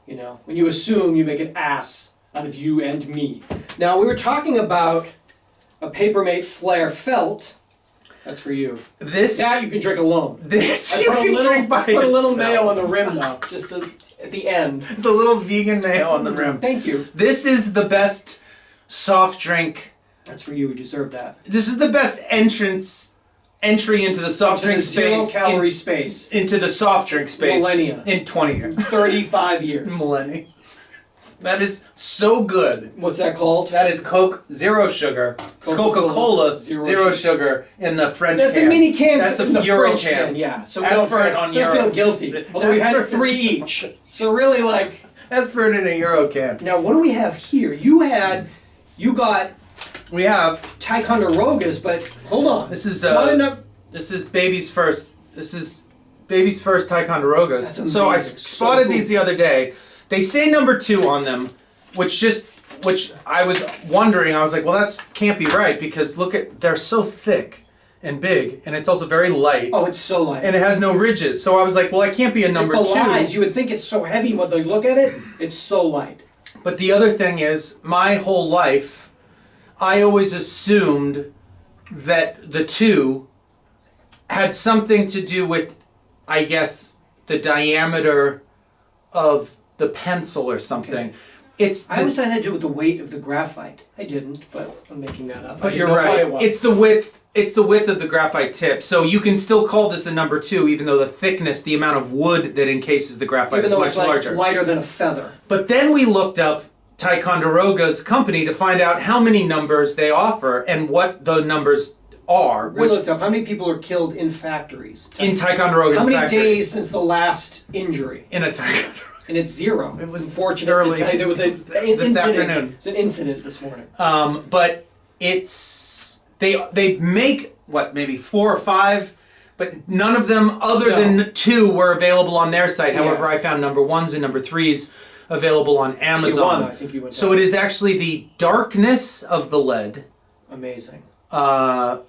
[SPEAKER 2] You know, when you assume, you make an ass out of you and me. Now, we were talking about a Papermate Flare felt. That's for you.
[SPEAKER 1] This
[SPEAKER 2] That you can drink alone.
[SPEAKER 1] this
[SPEAKER 2] I
[SPEAKER 1] you can drink by
[SPEAKER 2] put a little
[SPEAKER 1] itself.
[SPEAKER 2] mayo on the rim though, just at the end.
[SPEAKER 1] It's a little vegan mayo on the rim.
[SPEAKER 2] Thank you.
[SPEAKER 1] This is the best soft drink.
[SPEAKER 2] That's for you. You deserve that.
[SPEAKER 1] This is the best entry into the soft drink
[SPEAKER 2] Zero
[SPEAKER 1] space.
[SPEAKER 2] calorie space.
[SPEAKER 1] Into the soft drink space.
[SPEAKER 2] Millennia.
[SPEAKER 1] In 20 years.
[SPEAKER 2] 35 years.
[SPEAKER 1] Millennia. That is so good.
[SPEAKER 2] What's that called?
[SPEAKER 1] That is Coke Zero Sugar. Coca-Cola Zero Sugar in the French
[SPEAKER 2] That's
[SPEAKER 1] can.
[SPEAKER 2] a mini can.
[SPEAKER 1] That's the
[SPEAKER 2] in the
[SPEAKER 1] Euro
[SPEAKER 2] French
[SPEAKER 1] can.
[SPEAKER 2] Yeah. So
[SPEAKER 1] As for it on
[SPEAKER 2] we don't
[SPEAKER 1] Euro.
[SPEAKER 2] feel guilty. Although we
[SPEAKER 1] As
[SPEAKER 2] had
[SPEAKER 1] for-
[SPEAKER 2] 3 each. So really, like.
[SPEAKER 1] That's brewed in a Euro can.
[SPEAKER 2] Now, what do we have here? You got
[SPEAKER 1] We have.
[SPEAKER 2] Ticonderogas, but hold on.
[SPEAKER 1] This is
[SPEAKER 2] Line up.
[SPEAKER 1] This is baby's first. This is baby's first Ticonderogas.
[SPEAKER 2] That's
[SPEAKER 1] So I
[SPEAKER 2] amazing.
[SPEAKER 1] spotted
[SPEAKER 2] So cool.
[SPEAKER 1] these the other day. They say number 2 on them, which I was wondering. I was like, well, that can't be right because look at they're so thick and big, and it's also very light,
[SPEAKER 2] Oh, it's so light.
[SPEAKER 1] and it has no ridges. So I was like, well, it can't be a number
[SPEAKER 2] It belies.
[SPEAKER 1] 2.
[SPEAKER 2] You would think it's so heavy when they look at it. It's so light.
[SPEAKER 1] But the other thing is, my whole life, I always assumed that the 2 had something to do with, I guess, the diameter of the pencil or something.
[SPEAKER 2] Okay.
[SPEAKER 1] It's
[SPEAKER 2] I
[SPEAKER 1] the,
[SPEAKER 2] always thought it had to do with the weight of the graphite. I didn't, but I'm making that up. I
[SPEAKER 1] but
[SPEAKER 2] didn't
[SPEAKER 1] you're
[SPEAKER 2] know what
[SPEAKER 1] right.
[SPEAKER 2] it was.
[SPEAKER 1] It's the width. It's the width of the graphite tip. So you can still call this a number 2, even though the thickness, the amount of wood that encases the graphite
[SPEAKER 2] even
[SPEAKER 1] is
[SPEAKER 2] though
[SPEAKER 1] much
[SPEAKER 2] it's like
[SPEAKER 1] larger.
[SPEAKER 2] lighter than a feather.
[SPEAKER 1] But then we looked up Ticonderoga's company to find out how many numbers they offer and what the numbers are.
[SPEAKER 2] We looked up how many people are killed in factories.
[SPEAKER 1] In Ticonderoga
[SPEAKER 2] How many
[SPEAKER 1] factories.
[SPEAKER 2] days since the last injury?
[SPEAKER 1] In a Ticonderoga.
[SPEAKER 2] And it's 0.
[SPEAKER 1] It was
[SPEAKER 2] unfortunate
[SPEAKER 1] early.
[SPEAKER 2] to tell you there was an
[SPEAKER 1] This
[SPEAKER 2] incident.
[SPEAKER 1] afternoon.
[SPEAKER 2] It's an incident this morning.
[SPEAKER 1] But it's they make what, maybe 4 or 5, but none of them other than 2 were available on their site.
[SPEAKER 2] Yeah.
[SPEAKER 1] However, I found number 1s and number 3s available on Amazon.
[SPEAKER 2] Tijuana, I think you went
[SPEAKER 1] So
[SPEAKER 2] down.
[SPEAKER 1] it is actually the darkness of the lead,
[SPEAKER 2] Amazing.
[SPEAKER 1] of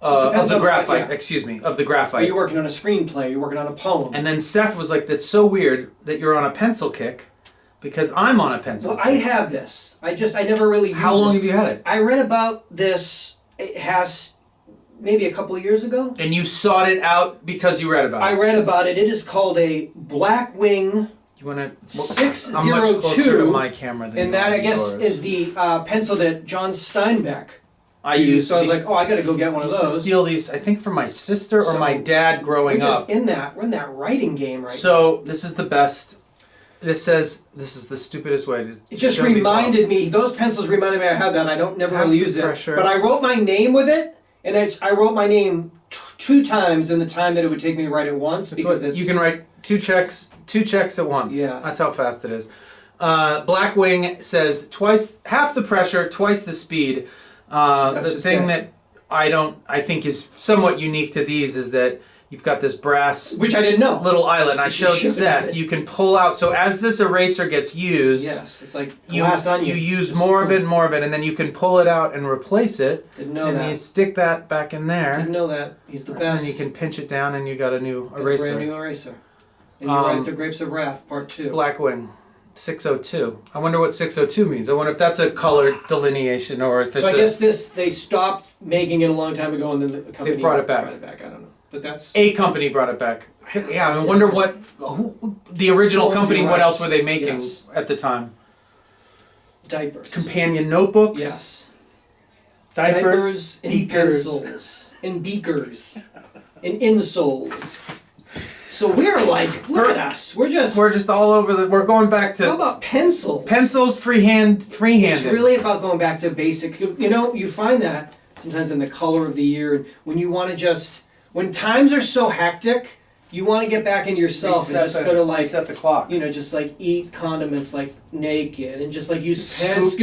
[SPEAKER 2] depends
[SPEAKER 1] the
[SPEAKER 2] on-
[SPEAKER 1] graphite.
[SPEAKER 2] yeah.
[SPEAKER 1] Excuse me, of the
[SPEAKER 2] Are
[SPEAKER 1] graphite.
[SPEAKER 2] you working on a screenplay? You're working on a poem?
[SPEAKER 1] And then Seth was like, "That's so weird that you're on a pencil kick, because I'm on a pencil
[SPEAKER 2] well,
[SPEAKER 1] kick."
[SPEAKER 2] I have this. I never really used
[SPEAKER 1] How long
[SPEAKER 2] it.
[SPEAKER 1] have you had it?
[SPEAKER 2] I read about this. It has maybe a couple of years ago.
[SPEAKER 1] And you sought it out because you read about it.
[SPEAKER 2] I read about it. It is called a Blackwing,
[SPEAKER 1] You want to?
[SPEAKER 2] 602,
[SPEAKER 1] I'm much closer to my camera than
[SPEAKER 2] and
[SPEAKER 1] you
[SPEAKER 2] that
[SPEAKER 1] are
[SPEAKER 2] I guess
[SPEAKER 1] yours.
[SPEAKER 2] is the pencil that John Steinbeck
[SPEAKER 1] I
[SPEAKER 2] used.
[SPEAKER 1] used.
[SPEAKER 2] So I was like, oh, I got to go get one
[SPEAKER 1] I
[SPEAKER 2] of
[SPEAKER 1] used to
[SPEAKER 2] those.
[SPEAKER 1] steal these. I think from my sister or
[SPEAKER 2] So,
[SPEAKER 1] my dad
[SPEAKER 2] We're
[SPEAKER 1] growing
[SPEAKER 2] just
[SPEAKER 1] up.
[SPEAKER 2] we're in that writing game right now.
[SPEAKER 1] So this is the best. This says this is the stupidest way to.
[SPEAKER 2] It just
[SPEAKER 1] show these off.
[SPEAKER 2] reminded me. Those pencils reminded me I had that. I don't never
[SPEAKER 1] Half
[SPEAKER 2] really
[SPEAKER 1] the
[SPEAKER 2] use
[SPEAKER 1] pressure.
[SPEAKER 2] it, but I wrote my name with it, and I wrote my name 2 times in the time that it would take me to write it once
[SPEAKER 1] That's
[SPEAKER 2] because
[SPEAKER 1] what-
[SPEAKER 2] it's
[SPEAKER 1] you can write two checks at once.
[SPEAKER 2] Yeah.
[SPEAKER 1] That's how fast it is. Blackwing says half the pressure, twice the speed.
[SPEAKER 2] That's
[SPEAKER 1] The
[SPEAKER 2] just
[SPEAKER 1] thing
[SPEAKER 2] it.
[SPEAKER 1] that I think is somewhat unique to these is that you've got this brass
[SPEAKER 2] which I didn't know.
[SPEAKER 1] little eyelet. I showed
[SPEAKER 2] showed
[SPEAKER 1] Seth.
[SPEAKER 2] it.
[SPEAKER 1] You can pull out. So as this eraser gets used,
[SPEAKER 2] Yes, it's like
[SPEAKER 1] you
[SPEAKER 2] glass onion.
[SPEAKER 1] use more of it and more of it, and then you can pull it out and replace it.
[SPEAKER 2] Didn't know
[SPEAKER 1] and
[SPEAKER 2] that.
[SPEAKER 1] you stick that back in there,
[SPEAKER 2] Didn't know that. He's the
[SPEAKER 1] and
[SPEAKER 2] best.
[SPEAKER 1] then you can pinch it down, and you got a new
[SPEAKER 2] Got a
[SPEAKER 1] eraser.
[SPEAKER 2] brand new eraser. And you write The Grapes of Wrath, Part 2.
[SPEAKER 1] Blackwing, 602. I wonder what 602 means. I wonder if that's a colored delineation or if it's
[SPEAKER 2] So I guess they stopped making it a long time ago, and then the company
[SPEAKER 1] brought it back.
[SPEAKER 2] I don't know, but that's
[SPEAKER 1] a company brought it back. Yeah, I wonder who the original
[SPEAKER 2] Owns the
[SPEAKER 1] company. What
[SPEAKER 2] rights.
[SPEAKER 1] else were they making
[SPEAKER 2] Yes.
[SPEAKER 1] at the time?
[SPEAKER 2] diapers.
[SPEAKER 1] Companion notebooks.
[SPEAKER 2] Yes.
[SPEAKER 1] Diapers.
[SPEAKER 2] and
[SPEAKER 1] beakers.
[SPEAKER 2] pencils and beakers and insoles. So we're like, look at us. We're
[SPEAKER 1] We're just all over the. We're going back
[SPEAKER 2] how
[SPEAKER 1] to
[SPEAKER 2] about pencils?
[SPEAKER 1] pencils, freehanded.
[SPEAKER 2] It's really about going back to basic. You know, you find that sometimes in the color of the year, and when you want to when times are so hectic, you want to get back into yourself and just sort of like,
[SPEAKER 1] set the clock.
[SPEAKER 2] you know, just like eat condiments like naked and just like use
[SPEAKER 1] Scoop.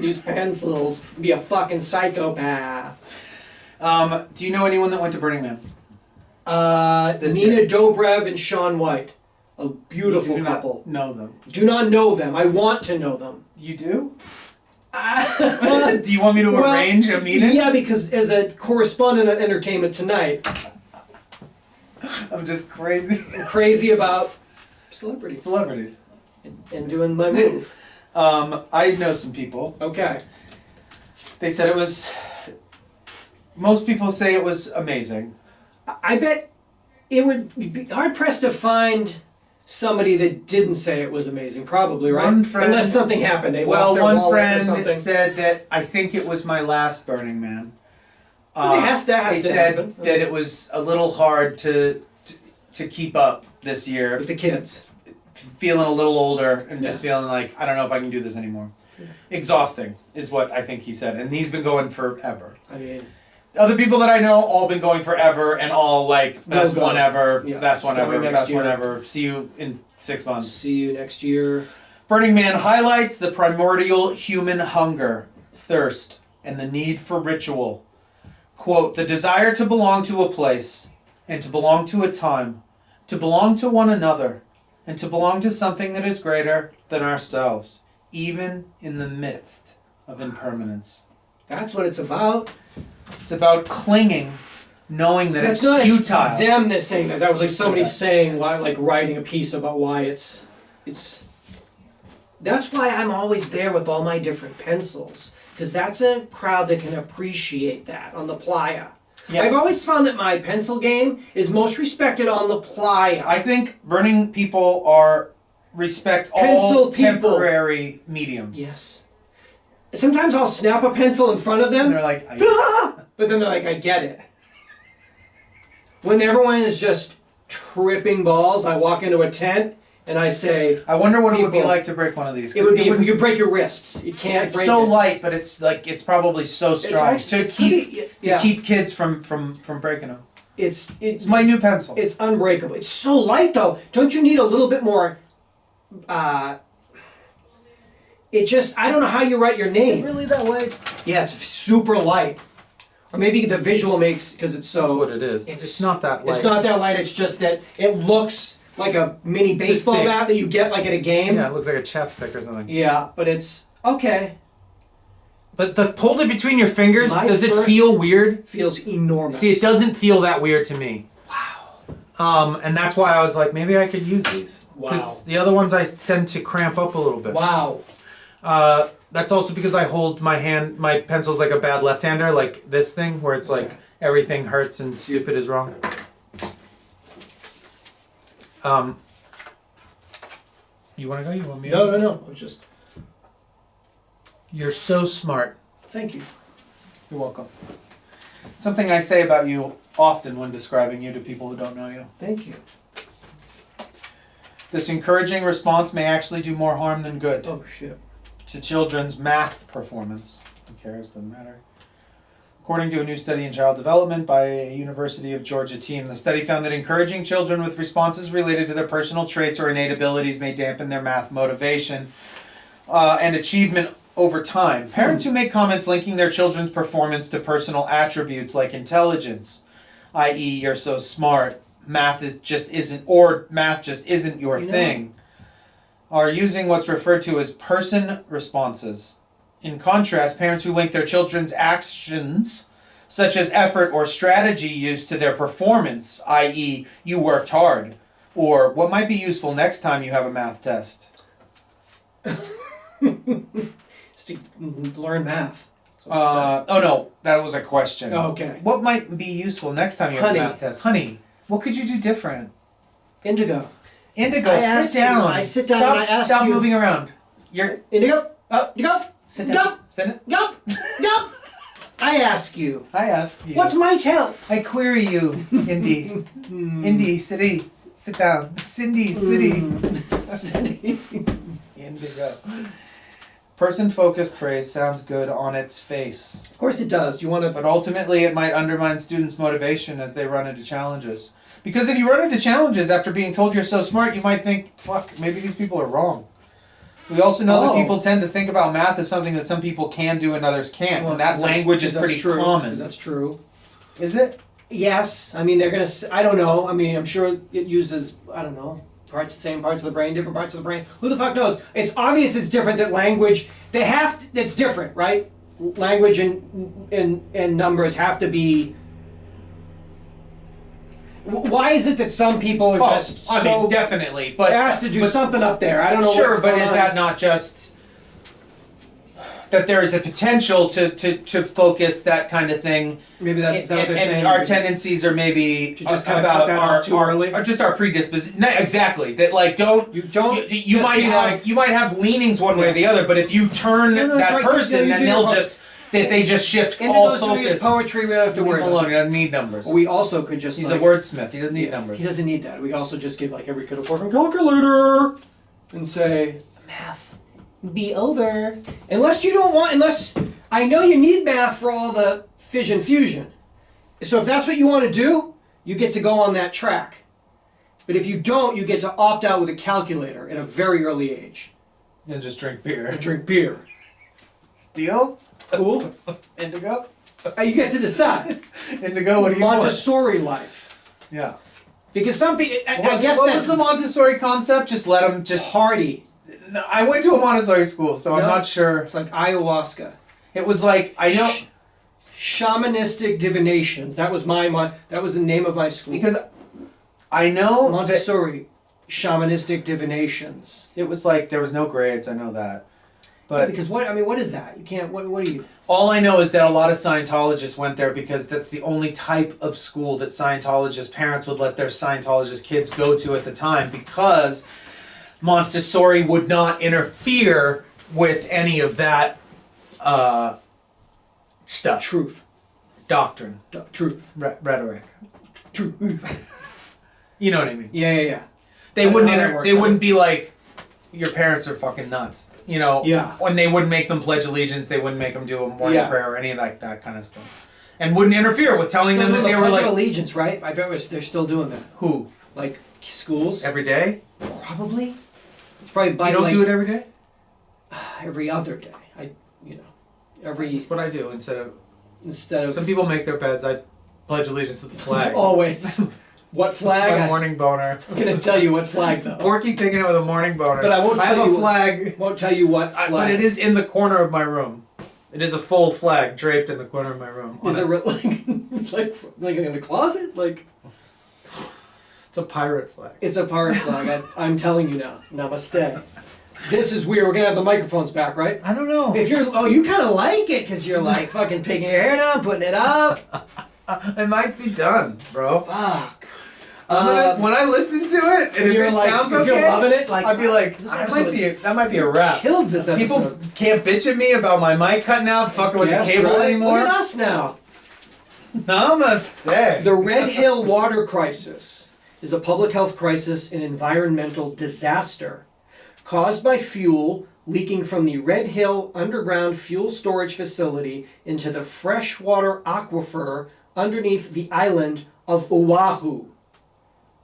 [SPEAKER 2] use pencils, and be a fucking psychopath.
[SPEAKER 1] Do you know anyone that went to Burning Man? This
[SPEAKER 2] Nina
[SPEAKER 1] year.
[SPEAKER 2] Dobrev and Sean White, a beautiful
[SPEAKER 1] You do
[SPEAKER 2] couple.
[SPEAKER 1] Not know them.
[SPEAKER 2] Do not know them. I want to know them.
[SPEAKER 1] You do? Do you want me to
[SPEAKER 2] Well,
[SPEAKER 1] arrange a meeting?
[SPEAKER 2] Yeah, because as a correspondent at Entertainment Tonight,
[SPEAKER 1] I'm just crazy.
[SPEAKER 2] I'm crazy about celebrities
[SPEAKER 1] Celebrities.
[SPEAKER 2] and doing my move.
[SPEAKER 1] I know some people.
[SPEAKER 2] Okay.
[SPEAKER 1] They said it was most people say it was amazing.
[SPEAKER 2] I bet it would be hard pressed to find somebody that didn't say it was amazing. Probably, right?
[SPEAKER 1] One friend-
[SPEAKER 2] Unless something happened. They
[SPEAKER 1] Well,
[SPEAKER 2] lost their
[SPEAKER 1] one
[SPEAKER 2] wallet or
[SPEAKER 1] friend
[SPEAKER 2] something.
[SPEAKER 1] said that I think it was my last Burning Man.
[SPEAKER 2] Well, that has
[SPEAKER 1] they
[SPEAKER 2] to
[SPEAKER 1] said
[SPEAKER 2] happen.
[SPEAKER 1] that it was a little hard to keep up this year.
[SPEAKER 2] With the kids.
[SPEAKER 1] Feeling a little older and just
[SPEAKER 2] Yeah.
[SPEAKER 1] feeling like I don't know if I can do this anymore. Exhausting is what I think he said, and he's been going forever.
[SPEAKER 2] I mean,
[SPEAKER 1] Other people that I know all been going forever and all like best
[SPEAKER 2] No go.
[SPEAKER 1] one ever,
[SPEAKER 2] Yeah.
[SPEAKER 1] best one
[SPEAKER 2] Going
[SPEAKER 1] ever,
[SPEAKER 2] next
[SPEAKER 1] best one
[SPEAKER 2] year.
[SPEAKER 1] ever. See you in 6 months.
[SPEAKER 2] see you next year.
[SPEAKER 1] Burning Man highlights the primordial human hunger, thirst, and the need for ritual. Quote, the desire to belong to a place, and to belong to a time, to belong to one another, and to belong to something that is greater than ourselves, even in the midst of impermanence.
[SPEAKER 2] That's what it's about.
[SPEAKER 1] It's about clinging, knowing that
[SPEAKER 2] That's
[SPEAKER 1] it's
[SPEAKER 2] not
[SPEAKER 1] futile.
[SPEAKER 2] them that's saying that. That was like somebody
[SPEAKER 1] Okay.
[SPEAKER 2] saying why, like writing a piece about why it's. That's why I'm always there with all my different pencils, because that's a crowd that can appreciate that on the playa.
[SPEAKER 1] Yes.
[SPEAKER 2] I've always found that my pencil game is most respected on the playa.
[SPEAKER 1] I think burning people are respect
[SPEAKER 2] Pencil
[SPEAKER 1] all
[SPEAKER 2] people.
[SPEAKER 1] temporary mediums.
[SPEAKER 2] Yes. Sometimes I'll snap a pencil in front of
[SPEAKER 1] And
[SPEAKER 2] them,
[SPEAKER 1] they're like,
[SPEAKER 2] but then they're like, I get it. When everyone is just tripping balls, I walk into a tent and I say,
[SPEAKER 1] I wonder what it would be
[SPEAKER 2] People-
[SPEAKER 1] like to break one of these. 'cause
[SPEAKER 2] it would be,
[SPEAKER 1] wouldn't-
[SPEAKER 2] you break your wrists. You can't
[SPEAKER 1] it's
[SPEAKER 2] break
[SPEAKER 1] so
[SPEAKER 2] it.
[SPEAKER 1] light, but it's like it's probably so strong
[SPEAKER 2] like-
[SPEAKER 1] to
[SPEAKER 2] could be-
[SPEAKER 1] keep
[SPEAKER 2] yeah.
[SPEAKER 1] kids from breaking them.
[SPEAKER 2] It's
[SPEAKER 1] It's my new pencil.
[SPEAKER 2] It's unbreakable. It's so light though. Don't you need a little bit more? It just I don't know how you write your name.
[SPEAKER 1] really that light?
[SPEAKER 2] Yeah, it's super light. Or maybe the visual makes because it's so.
[SPEAKER 1] That's what it is.
[SPEAKER 2] It's-
[SPEAKER 1] It's not that light.
[SPEAKER 2] It's not that light. It's just that it looks like a mini baseball
[SPEAKER 1] big.
[SPEAKER 2] bat that you get like at a game.
[SPEAKER 1] Yeah, it looks like a chapstick or something.
[SPEAKER 2] Yeah, but it's okay.
[SPEAKER 1] But hold it between your fingers.
[SPEAKER 2] My
[SPEAKER 1] Does it
[SPEAKER 2] first-
[SPEAKER 1] feel weird?
[SPEAKER 2] Feels enormous.
[SPEAKER 1] See, it doesn't feel that weird to me. Wow. And that's why I was like, maybe I could use these.
[SPEAKER 2] Wow.
[SPEAKER 1] Because the other ones I tend to cramp up a little bit.
[SPEAKER 2] Wow.
[SPEAKER 1] That's also because I hold my pencil's like a bad left-hander, like this thing, where it's like everything hurts and stupid is wrong. You want to go? You want me to?
[SPEAKER 2] No. I'm just.
[SPEAKER 1] You're so smart.
[SPEAKER 2] Thank you.
[SPEAKER 1] You're welcome. Something I say about you often when describing you to people who don't know you.
[SPEAKER 2] Thank you.
[SPEAKER 1] This encouraging response may actually do more harm than good
[SPEAKER 2] Oh shit.
[SPEAKER 1] to children's math performance. Who cares? Doesn't matter. According to a new study in child development by a University of Georgia team, the study found that encouraging children with responses related to their personal traits or innate abilities may dampen their math motivation and achievement over time. Parents who make comments linking their children's performance to personal attributes like intelligence, i.e., you're so smart, math just isn't your
[SPEAKER 2] You know.
[SPEAKER 1] thing, are using what's referred to as person responses. In contrast, parents who link their children's actions, such as effort or strategy use to their performance, i.e., you worked hard, or what might be useful next time you have a math test.
[SPEAKER 2] Just to learn math. That's what I
[SPEAKER 1] Oh no, that was a question.
[SPEAKER 2] said. Okay.
[SPEAKER 1] What might be useful next time you have
[SPEAKER 2] Honey.
[SPEAKER 1] a math test? Honey, what could you do different?
[SPEAKER 2] Indigo.
[SPEAKER 1] Indigo,
[SPEAKER 2] I asked
[SPEAKER 1] sit
[SPEAKER 2] you-
[SPEAKER 1] down.
[SPEAKER 2] I sit down
[SPEAKER 1] Stop,
[SPEAKER 2] and I ask
[SPEAKER 1] stop
[SPEAKER 2] you-
[SPEAKER 1] moving around. You're
[SPEAKER 2] Indigo.
[SPEAKER 1] up.
[SPEAKER 2] Go.
[SPEAKER 1] Sit
[SPEAKER 2] Go.
[SPEAKER 1] down. Sit down.
[SPEAKER 2] Go. Go. I ask you.
[SPEAKER 1] I asked you.
[SPEAKER 2] What's my tell?
[SPEAKER 1] I query you, Indy. Indy, city. Sit down. Cindy, city. Indigo. Person-focused praise sounds good on its face.
[SPEAKER 2] Of course it does. You want to.
[SPEAKER 1] But ultimately, it might undermine students' motivation as they run into challenges. Because if you run into challenges after being told you're so smart, you might think, fuck, maybe these people are wrong. We also know that
[SPEAKER 2] Oh.
[SPEAKER 1] people tend to think about math as something that some people can do and others can't.
[SPEAKER 2] Well,
[SPEAKER 1] and that language is pretty
[SPEAKER 2] true.
[SPEAKER 1] common.
[SPEAKER 2] That's true.
[SPEAKER 1] Is it?
[SPEAKER 2] Yes. I mean, they're gonna. I don't know. I mean, I'm sure it uses. I don't know. Same parts of the brain, different parts of the brain. Who the fuck knows? It's obvious it's different. That language. They have. It's different, right? Language and numbers have to be. Why is it that some people are just
[SPEAKER 1] I
[SPEAKER 2] so
[SPEAKER 1] mean, definitely. But
[SPEAKER 2] asked to do
[SPEAKER 1] but-
[SPEAKER 2] something up there? I don't know.
[SPEAKER 1] Sure,
[SPEAKER 2] what's
[SPEAKER 1] but
[SPEAKER 2] going
[SPEAKER 1] is
[SPEAKER 2] on.
[SPEAKER 1] that not just that there is a potential to focus that kind of thing.
[SPEAKER 2] Maybe that's what they're
[SPEAKER 1] and
[SPEAKER 2] saying.
[SPEAKER 1] our tendencies are maybe
[SPEAKER 2] To just kinda
[SPEAKER 1] about
[SPEAKER 2] cut that off too early?
[SPEAKER 1] or just our predisposition. No, exactly. That like don't
[SPEAKER 2] You don't.
[SPEAKER 1] you
[SPEAKER 2] just
[SPEAKER 1] might
[SPEAKER 2] be
[SPEAKER 1] have
[SPEAKER 2] like,
[SPEAKER 1] you might have leanings one way or the other, but if you turn
[SPEAKER 2] No,
[SPEAKER 1] that
[SPEAKER 2] right,
[SPEAKER 1] person,
[SPEAKER 2] you
[SPEAKER 1] then
[SPEAKER 2] do
[SPEAKER 1] they'll
[SPEAKER 2] your
[SPEAKER 1] just they just shift
[SPEAKER 2] into
[SPEAKER 1] all
[SPEAKER 2] those movies,
[SPEAKER 1] focus.
[SPEAKER 2] poetry, we don't have to
[SPEAKER 1] Leave
[SPEAKER 2] worry
[SPEAKER 1] him
[SPEAKER 2] about.
[SPEAKER 1] alone. He doesn't need numbers.
[SPEAKER 2] We also could just
[SPEAKER 1] He's
[SPEAKER 2] like,
[SPEAKER 1] a wordsmith. He doesn't need numbers.
[SPEAKER 2] He doesn't need that. We could also just give like every kid a fucking calculator and say math be over. Unless I know you need math for all the fission fusion. So if that's what you want to do, you get to go on that track. But if you don't, you get to opt out with a calculator at a very early age.
[SPEAKER 1] And just drink beer.
[SPEAKER 2] And drink beer.
[SPEAKER 1] Steel?
[SPEAKER 2] Cool.
[SPEAKER 1] Indigo?
[SPEAKER 2] You get to decide.
[SPEAKER 1] Indigo, what do you want?
[SPEAKER 2] Montessori life.
[SPEAKER 1] Yeah.
[SPEAKER 2] Because some people, I guess
[SPEAKER 1] what
[SPEAKER 2] that's
[SPEAKER 1] was the Montessori concept? Just let them just...
[SPEAKER 2] party.
[SPEAKER 1] No, I went to a Montessori school, so I'm
[SPEAKER 2] No.
[SPEAKER 1] not sure.
[SPEAKER 2] It's like ayahuasca.
[SPEAKER 1] It was like, I know...
[SPEAKER 2] Shamanistic divinations. That was that was the name of my school.
[SPEAKER 1] Because I know that
[SPEAKER 2] Montessori shamanistic divinations.
[SPEAKER 1] it was like, there was no grades, I know that.
[SPEAKER 2] Yeah,
[SPEAKER 1] But
[SPEAKER 2] because what is that? You can't. What are you?
[SPEAKER 1] all I know is that a lot of Scientologists went there because that's the only type of school that Scientologist parents would let their Scientologist kids go to at the time, because Montessori would not interfere with any of that stuff.
[SPEAKER 2] Truth.
[SPEAKER 1] Doctrine.
[SPEAKER 2] Truth.
[SPEAKER 1] Rhetoric.
[SPEAKER 2] Truth.
[SPEAKER 1] You know what I mean?
[SPEAKER 2] Yeah.
[SPEAKER 1] They
[SPEAKER 2] I know
[SPEAKER 1] wouldn't
[SPEAKER 2] how that works.
[SPEAKER 1] they wouldn't be like, your parents are fucking nuts. You know?
[SPEAKER 2] Yeah.
[SPEAKER 1] When they wouldn't make them pledge allegiance, they wouldn't make them do a morning
[SPEAKER 2] Yeah.
[SPEAKER 1] prayer or any of that kind of stuff. And wouldn't interfere with telling them that they were
[SPEAKER 2] Pledge
[SPEAKER 1] like...
[SPEAKER 2] of Allegiance, right? I bet they're still doing that.
[SPEAKER 1] Who?
[SPEAKER 2] Like schools.
[SPEAKER 1] Every day?
[SPEAKER 2] Probably. It's probably by
[SPEAKER 1] You don't
[SPEAKER 2] like
[SPEAKER 1] do it every day?
[SPEAKER 2] every other day. Every
[SPEAKER 1] That's what I do instead of...
[SPEAKER 2] instead of
[SPEAKER 1] Some people make their beds, I pledge allegiance to the flag.
[SPEAKER 2] always. What flag?
[SPEAKER 1] My morning boner.
[SPEAKER 2] I'm gonna tell you what flag though.
[SPEAKER 1] Porky picking it with a morning boner.
[SPEAKER 2] But I won't
[SPEAKER 1] have
[SPEAKER 2] tell
[SPEAKER 1] a
[SPEAKER 2] you
[SPEAKER 1] flag.
[SPEAKER 2] Won't tell you what flag.
[SPEAKER 1] But it is in the corner of my room. It is a full flag draped in the corner of my room.
[SPEAKER 2] Is it like in the closet? Like
[SPEAKER 1] It's a pirate flag.
[SPEAKER 2] it's a pirate flag. I'm telling you now. Namaste. This is weird. We're gonna have the microphones back, right?
[SPEAKER 1] I don't know.
[SPEAKER 2] If you're you kind of like it because you're like fucking picking your hair down, putting it up.
[SPEAKER 1] It might be done, bro.
[SPEAKER 2] Fuck.
[SPEAKER 1] When I listen to it, and if
[SPEAKER 2] you're
[SPEAKER 1] it
[SPEAKER 2] like,
[SPEAKER 1] sounds
[SPEAKER 2] if
[SPEAKER 1] okay,
[SPEAKER 2] you're loving it, like
[SPEAKER 1] I'd be like,
[SPEAKER 2] this
[SPEAKER 1] that
[SPEAKER 2] episode
[SPEAKER 1] might be a wrap.
[SPEAKER 2] killed this episode.
[SPEAKER 1] People can't bitch at me about my mic cutting out, fucking with
[SPEAKER 2] Yes,
[SPEAKER 1] the cable
[SPEAKER 2] right?
[SPEAKER 1] anymore.
[SPEAKER 2] Look at us now.
[SPEAKER 1] Namaste.
[SPEAKER 2] The Red Hill water crisis is a public health crisis and environmental disaster caused by fuel leaking from the Red Hill underground fuel storage facility into the freshwater aquifer underneath the island of Oahu.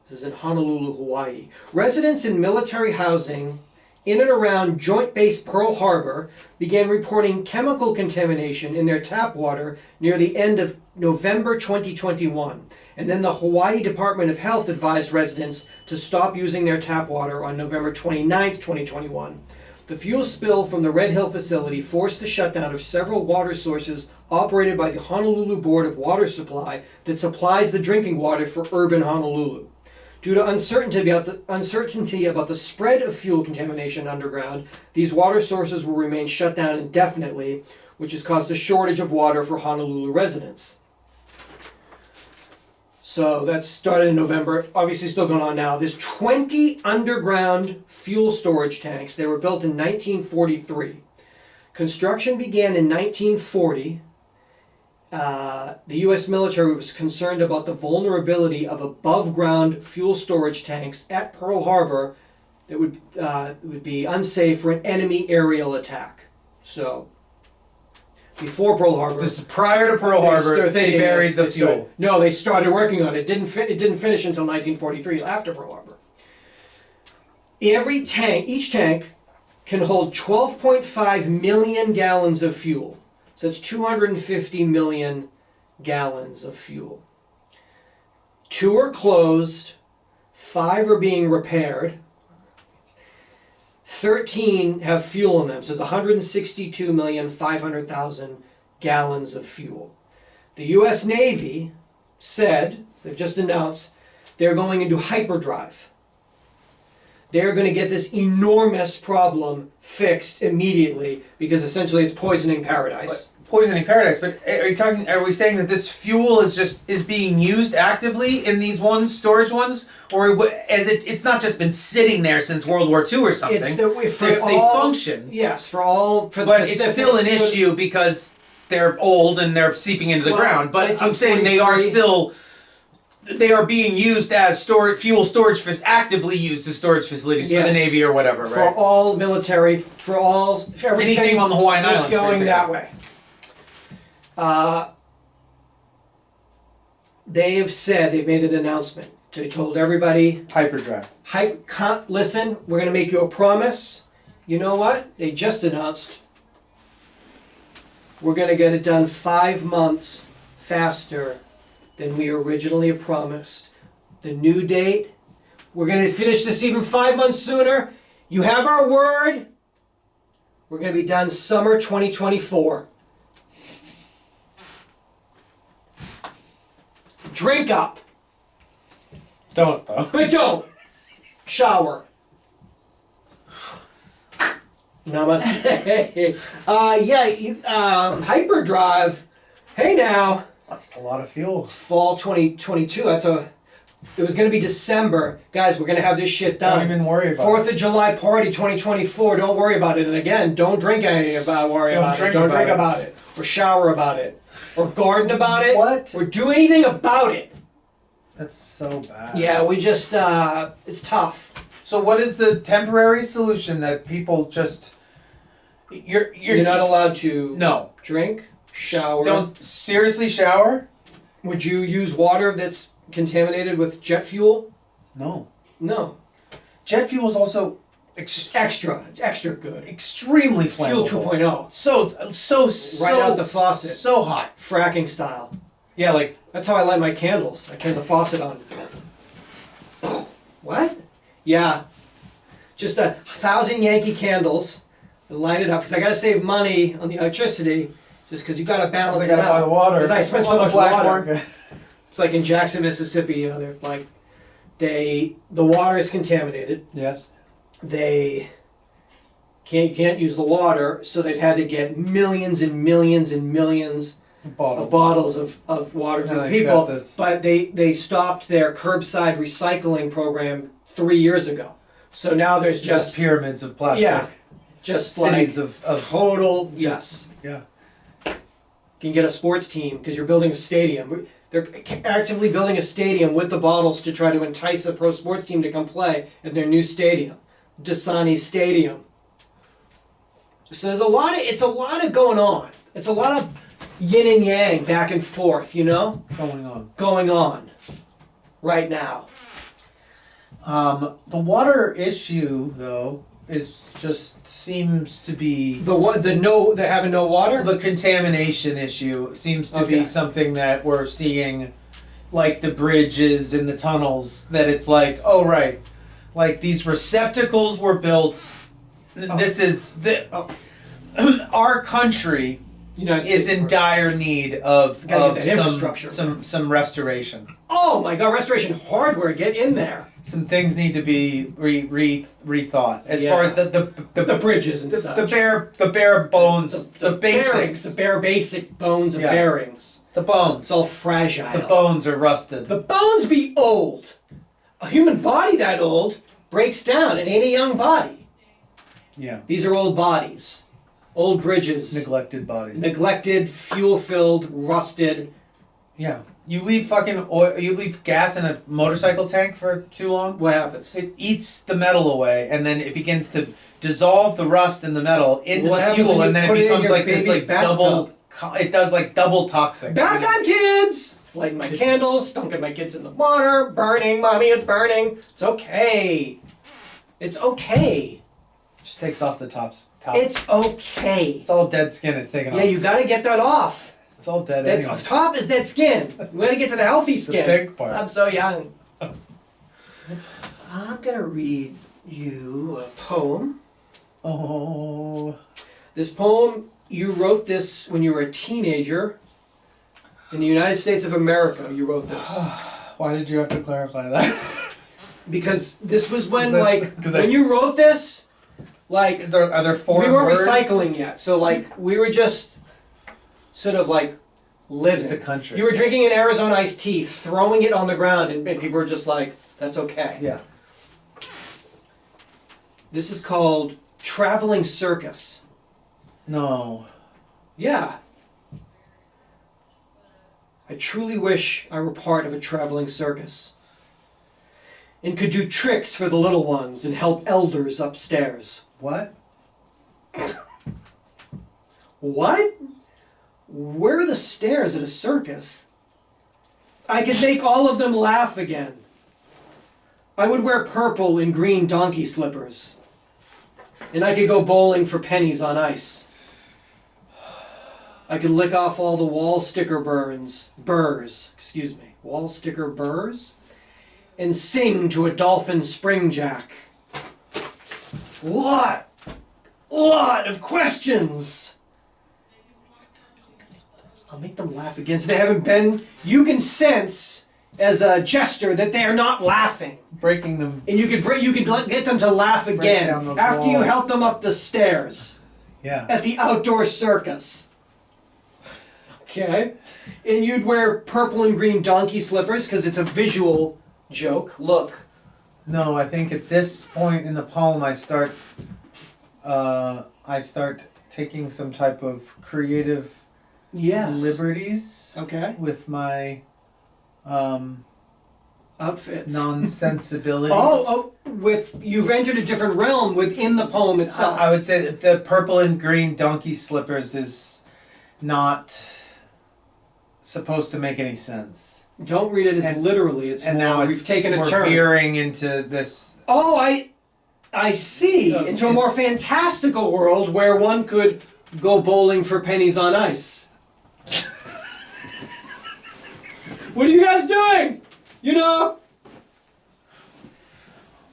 [SPEAKER 2] This is in Honolulu, Hawaii. Residents in military housing in and around Joint Base Pearl Harbor began reporting chemical contamination in their tap water near the end of November 2021. And then the Hawaii Department of Health advised residents to stop using their tap water on November 29, 2021. The fuel spill from the Red Hill facility forced the shutdown of several water sources operated by the Honolulu Board of Water Supply that supplies the drinking water for urban Honolulu. Due to uncertainty about the spread of fuel contamination underground, these water sources will remain shut down indefinitely, which has caused a shortage of water for Honolulu residents. So that started in November, obviously still going on now. There's 20 underground fuel storage tanks. They were built in 1943. Construction began in 1940. The U.S. military was concerned about the vulnerability of above-ground fuel storage tanks at Pearl Harbor that would be unsafe for an enemy aerial attack. So, before Pearl Harbor,
[SPEAKER 1] This is prior to Pearl Harbor. They buried the fuel.
[SPEAKER 2] No, they started working on it. It didn't finish until 1943, after Pearl Harbor. Each tank can hold 12.5 million gallons of fuel. So it's 250 million gallons of fuel. 2 are closed, 5 are being repaired, 13 have fuel in them. So it's 162,500,000 gallons of fuel. The U.S. Navy said, they've just announced, they're going into hyperdrive. they're going to get this enormous problem fixed immediately because essentially it's poisoning paradise.
[SPEAKER 1] Poisoning paradise, but are we saying that this fuel is being used actively in these storage ones, or it's not just been sitting there since World War II or something?
[SPEAKER 2] It's
[SPEAKER 1] if they function.
[SPEAKER 2] Yes,
[SPEAKER 1] but it's still an issue because they're old and they're seeping into the ground. But I'm saying they are being used as fuel storage, actively used as storage facilities for the Navy or whatever, right?
[SPEAKER 2] For all military, for everything
[SPEAKER 1] anything on the Hawaiian Islands,
[SPEAKER 2] going
[SPEAKER 1] basically.
[SPEAKER 2] that way. They've made an announcement. They told everybody,
[SPEAKER 1] Hyperdrive.
[SPEAKER 2] listen, we're going to make you a promise. You know what? They just announced we're going to get it done 5 months faster than we originally promised. The new date, we're going to finish this even 5 months sooner. You have our word. We're going to be done summer 2024. Drink up.
[SPEAKER 1] Don't, though.
[SPEAKER 2] But don't. Shower. Namaste. Hyperdrive. Hey now.
[SPEAKER 1] That's a lot of fuel.
[SPEAKER 2] It's fall 2022. It was going to be December. Guys, we're going to have this shit done.
[SPEAKER 1] Don't even worry about
[SPEAKER 2] 4th of July party 2024. Don't worry about it. And again, don't drink about it. Or shower about it. Or garden about it.
[SPEAKER 1] What?
[SPEAKER 2] Or do anything about it.
[SPEAKER 1] That's so bad.
[SPEAKER 2] Yeah, we just, it's tough.
[SPEAKER 1] So what is the temporary solution that people just... You're
[SPEAKER 2] not allowed to
[SPEAKER 1] No.
[SPEAKER 2] drink, shower.
[SPEAKER 1] Don't seriously shower?
[SPEAKER 2] Would you use water that's contaminated with jet fuel?
[SPEAKER 1] No.
[SPEAKER 2] No.
[SPEAKER 1] Jet fuel is also
[SPEAKER 2] Extra. It's extra good.
[SPEAKER 1] extremely flammable.
[SPEAKER 2] Fuel 2.0.
[SPEAKER 1] So
[SPEAKER 2] Right out the faucet.
[SPEAKER 1] So hot.
[SPEAKER 2] Fracking style.
[SPEAKER 1] Yeah, like
[SPEAKER 2] That's how I light my candles. I turn the faucet on. What? Yeah. Just 1,000 Yankee candles and light it up because I gotta save money on the electricity. Just because you gotta balance it out.
[SPEAKER 1] buy the water.
[SPEAKER 2] Because I spent so much
[SPEAKER 1] black
[SPEAKER 2] water.
[SPEAKER 1] market.
[SPEAKER 2] It's like in Jackson, Mississippi. They're like, the water is contaminated.
[SPEAKER 1] Yes.
[SPEAKER 2] They you can't use the water, so they've had to get millions and millions and millions of bottles of water from people. But they stopped their curbside recycling program 3 years ago. So now there's just
[SPEAKER 1] pyramids of plastic.
[SPEAKER 2] Yeah, just
[SPEAKER 1] cities
[SPEAKER 2] like
[SPEAKER 1] of
[SPEAKER 2] total. Yes.
[SPEAKER 1] Yeah.
[SPEAKER 2] You can get a sports team because you're building a stadium. They're actively building a stadium with the bottles to try to entice a pro sports team to come play at their new stadium, Dasani Stadium. So it's a lot of going on. It's a lot of yin and yang, back and forth, going on right now.
[SPEAKER 1] The water issue, though, seems to be
[SPEAKER 2] They're having no water.
[SPEAKER 1] the contamination issue seems to be something that we're seeing, like the bridges and the tunnels. That it's like, oh right, like these receptacles were built. This is our country is in dire need of some restoration.
[SPEAKER 2] Oh my God, restoration hardware, get in there.
[SPEAKER 1] Some things need to be rethought as far as the
[SPEAKER 2] bridges and such.
[SPEAKER 1] The bare bones, the basics,
[SPEAKER 2] bearings, the bare basic bones of bearings.
[SPEAKER 1] The bones.
[SPEAKER 2] It's all fragile.
[SPEAKER 1] The bones are rusted.
[SPEAKER 2] The bones be old. A human body that old breaks down. It ain't a young body.
[SPEAKER 1] Yeah.
[SPEAKER 2] These are old bodies. Old bridges.
[SPEAKER 1] Neglected bodies.
[SPEAKER 2] Neglected, fuel-filled, rusted.
[SPEAKER 1] Yeah. You leave oil, you leave gas in a motorcycle tank for too long.
[SPEAKER 2] What happens?
[SPEAKER 1] It eats the metal away, and then it begins to dissolve the rust in the metal into the fuel, and then it becomes like this double. It does like double toxic.
[SPEAKER 2] Bath time, kids. Lighting my candles, dunking my kids in the water, burning, mommy, it's burning. It's okay. It's okay.
[SPEAKER 1] Just takes off the top.
[SPEAKER 2] It's okay.
[SPEAKER 1] It's all dead skin. It's taken off.
[SPEAKER 2] Yeah, you gotta get that off.
[SPEAKER 1] It's all dead anyway.
[SPEAKER 2] Top is dead skin. We gotta get to the healthy skin.
[SPEAKER 1] The big part.
[SPEAKER 2] I'm so young. I'm gonna read you a poem.
[SPEAKER 1] Oh.
[SPEAKER 2] This poem, you wrote this when you were a teenager in the United States of America. You wrote this.
[SPEAKER 1] Why did you have to clarify that?
[SPEAKER 2] because this was when,
[SPEAKER 1] Is that-
[SPEAKER 2] like,
[SPEAKER 1] 'cause
[SPEAKER 2] when you wrote this, like,
[SPEAKER 1] Are there four
[SPEAKER 2] we weren't
[SPEAKER 1] words?
[SPEAKER 2] recycling yet. So, like, we were just sort of, like, living.
[SPEAKER 1] The country.
[SPEAKER 2] You were drinking an Arizona iced tea, throwing it on the ground, and people were just like, that's okay.
[SPEAKER 1] Yeah.
[SPEAKER 2] This is called Traveling Circus.
[SPEAKER 1] No.
[SPEAKER 2] Yeah. I truly wish I were part of a traveling circus and could do tricks for the little ones and help elders upstairs.
[SPEAKER 1] What?
[SPEAKER 2] What? Where are the stairs at a circus? I could make all of them laugh again. I would wear purple and green donkey slippers. And I could go bowling for pennies on ice. I could lick off all the wall sticker wall sticker burrs, and sing to a dolphin spring jack. Lot of questions. I'll make them laugh again so they haven't been. You can sense as a gesture that they are not laughing.
[SPEAKER 1] Breaking them.
[SPEAKER 2] And you could get them to laugh
[SPEAKER 1] down
[SPEAKER 2] again
[SPEAKER 1] those
[SPEAKER 2] after you
[SPEAKER 1] walls.
[SPEAKER 2] help them up the stairs
[SPEAKER 1] Yeah.
[SPEAKER 2] at the outdoor circus. Okay? And you'd wear purple and green donkey slippers because it's a visual joke. Look.
[SPEAKER 1] No, I think at this point in the poem, I start taking some type of creative
[SPEAKER 2] Yes.
[SPEAKER 1] liberties
[SPEAKER 2] Okay.
[SPEAKER 1] with my
[SPEAKER 2] Outfits.
[SPEAKER 1] non-sensibilities.
[SPEAKER 2] You've entered a different realm within the poem itself.
[SPEAKER 1] I would say that the purple and green donkey slippers is not supposed to make any sense.
[SPEAKER 2] Don't read it as literally. It's
[SPEAKER 1] And
[SPEAKER 2] more,
[SPEAKER 1] now
[SPEAKER 2] we've taken a
[SPEAKER 1] we're
[SPEAKER 2] turn.
[SPEAKER 1] veering into this.
[SPEAKER 2] Oh, I see.
[SPEAKER 1] Okay.
[SPEAKER 2] Into a more fantastical world where one could go bowling for pennies on ice. What are you guys doing? You know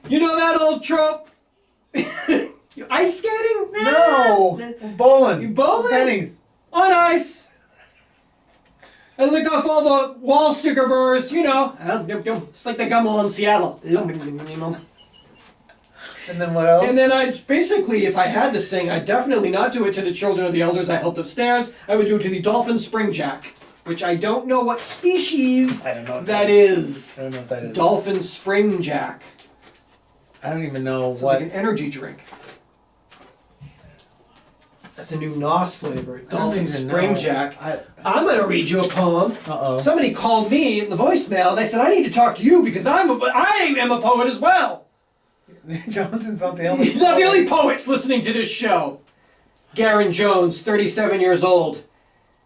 [SPEAKER 2] that old trope? You ice skating?
[SPEAKER 1] No, bowling.
[SPEAKER 2] You bowling?
[SPEAKER 1] Pennies.
[SPEAKER 2] On ice. And lick off all the wall sticker burrs, just like the gumball in Seattle.
[SPEAKER 1] And then what else?
[SPEAKER 2] And then basically, if I had to sing, I'd definitely not do it to the children or the elders I helped upstairs. I would do it to the dolphin springjack, which I don't know what species
[SPEAKER 1] I don't know what
[SPEAKER 2] that is.
[SPEAKER 1] I don't know what that is.
[SPEAKER 2] Dolphin springjack.
[SPEAKER 1] I don't even know
[SPEAKER 2] It's
[SPEAKER 1] what.
[SPEAKER 2] like an energy drink. That's a new NOS flavor.
[SPEAKER 1] I don't
[SPEAKER 2] Dolphin
[SPEAKER 1] even know.
[SPEAKER 2] springjack. I'm going to read you a poem.
[SPEAKER 1] Uh-oh.
[SPEAKER 2] Somebody called me in the voicemail. They said, I need to talk to you because I am a poet as well.
[SPEAKER 1] Jonathan's not the only.
[SPEAKER 2] He's not the only poet listening to this show. Garen Jones, 37 years old.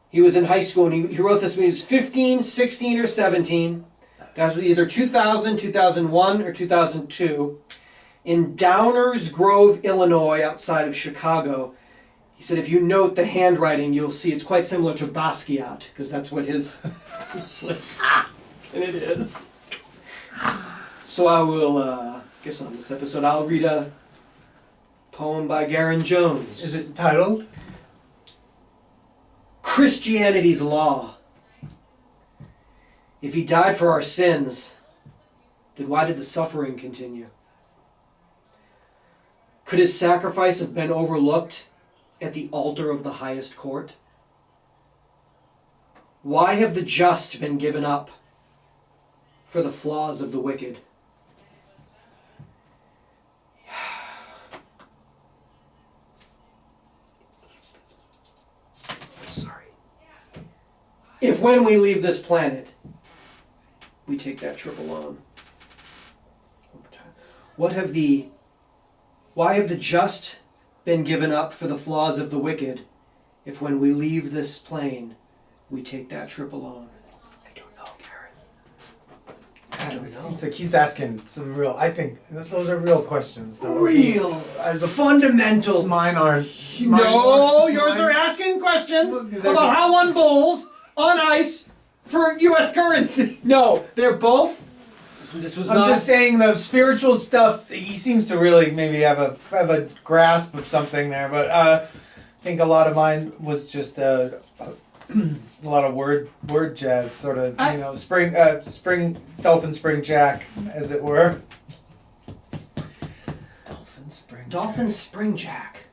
[SPEAKER 2] He was in high school and he wrote this when he was 15, 16, or 17. That was either 2000, 2001, or 2002. In Downers Grove, Illinois, outside of Chicago. He said if you note the handwriting, you'll see it's quite similar to Basquiat, because that's what his... and it is. So I will... guess on this episode I'll read a poem by Garen Jones.
[SPEAKER 1] Is it titled?
[SPEAKER 2] Christianity's Law. If he died for our sins, then why did the suffering continue? Could his sacrifice have been overlooked at the altar of the highest court? Why have the just been given up for the flaws of the wicked? Sorry. If when we leave this planet, we take that trip alone. Why have the just been given up for the flaws of the wicked, if when we leave this plane, we take that trip alone? I don't know, Karen. I don't
[SPEAKER 1] It
[SPEAKER 2] know.
[SPEAKER 1] seems like he's asking some real. I think those are real questions. Though.
[SPEAKER 2] Real,
[SPEAKER 1] As a
[SPEAKER 2] fundamental.
[SPEAKER 1] mine are.
[SPEAKER 2] No, yours are asking questions about how one bowls on ice for U.S. currency. No, they're both. This was
[SPEAKER 1] I'm
[SPEAKER 2] not.
[SPEAKER 1] just saying the spiritual stuff. He seems to really maybe have a grasp of something there, but I think a lot of mine was just a lot of word jazz, sort of spring dolphin spring jack, as it were.
[SPEAKER 2] Dolphin Spring Jack.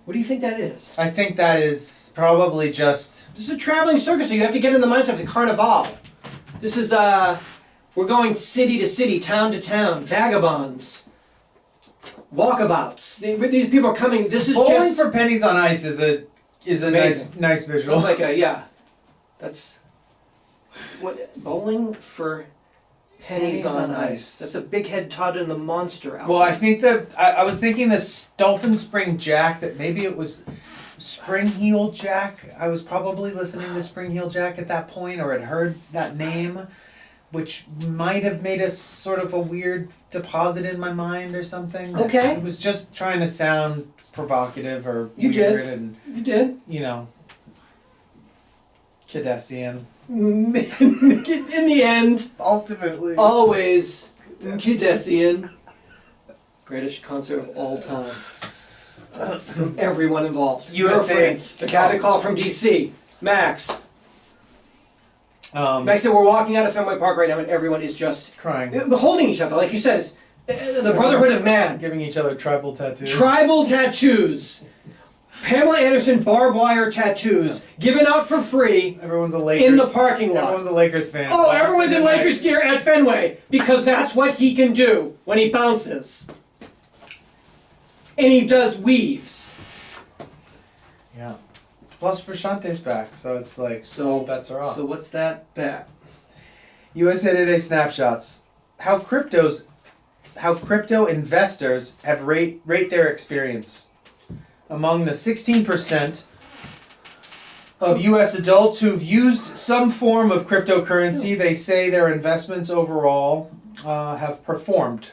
[SPEAKER 2] What do you think that is?
[SPEAKER 1] I think that is probably just...
[SPEAKER 2] This is a traveling circus, so you have to get in the mindset of the carnival. This is, we're going city to city, town to town, vagabonds, walkabouts. These people are coming, this is
[SPEAKER 1] Bowling
[SPEAKER 2] just...
[SPEAKER 1] for pennies on ice is a nice visual.
[SPEAKER 2] Sounds like a, yeah. That's... What, bowling for pennies on ice. That's a Big Head Todd and the Monster album.
[SPEAKER 1] Well, I think that I was thinking this Dolphin Spring Jack, that maybe it was Spring Heel Jack. I was probably listening to Spring Heel Jack at that point, or had heard that name, which might have made a sort of a weird deposit in my mind or something.
[SPEAKER 2] Okay.
[SPEAKER 1] It was just trying to sound provocative or
[SPEAKER 2] You
[SPEAKER 1] weird
[SPEAKER 2] did.
[SPEAKER 1] and,
[SPEAKER 2] You did.
[SPEAKER 1] you know, Cadesian.
[SPEAKER 2] In the end,
[SPEAKER 1] Ultimately.
[SPEAKER 2] always Cadesian. Greatest concert of all time. From everyone involved.
[SPEAKER 1] USA.
[SPEAKER 2] The guy that called from DC. Max.
[SPEAKER 1] Um,
[SPEAKER 2] Max said we're walking out of Fenway Park right now and everyone is just
[SPEAKER 1] crying.
[SPEAKER 2] holding each other. Like you said, it's the brotherhood of man.
[SPEAKER 1] Giving each other tribal tattoos.
[SPEAKER 2] Tribal tattoos. Pamela Anderson barbed wire tattoos given out for free
[SPEAKER 1] Everyone's a Lakers.
[SPEAKER 2] in the parking lot.
[SPEAKER 1] Everyone's a Lakers fan.
[SPEAKER 2] Oh, everyone's in
[SPEAKER 1] Boston
[SPEAKER 2] Lakers gear at Fenway because that's what he can do when he bounces. And he does weaves.
[SPEAKER 1] Yeah. Plus Prashante's back, so it's like all bets are off.
[SPEAKER 2] So what's that bet?
[SPEAKER 1] USA Today snapshots. How crypto investors have rate their experience. Among the 16% of U.S. adults who've used some form of cryptocurrency, they say their investments overall have performed.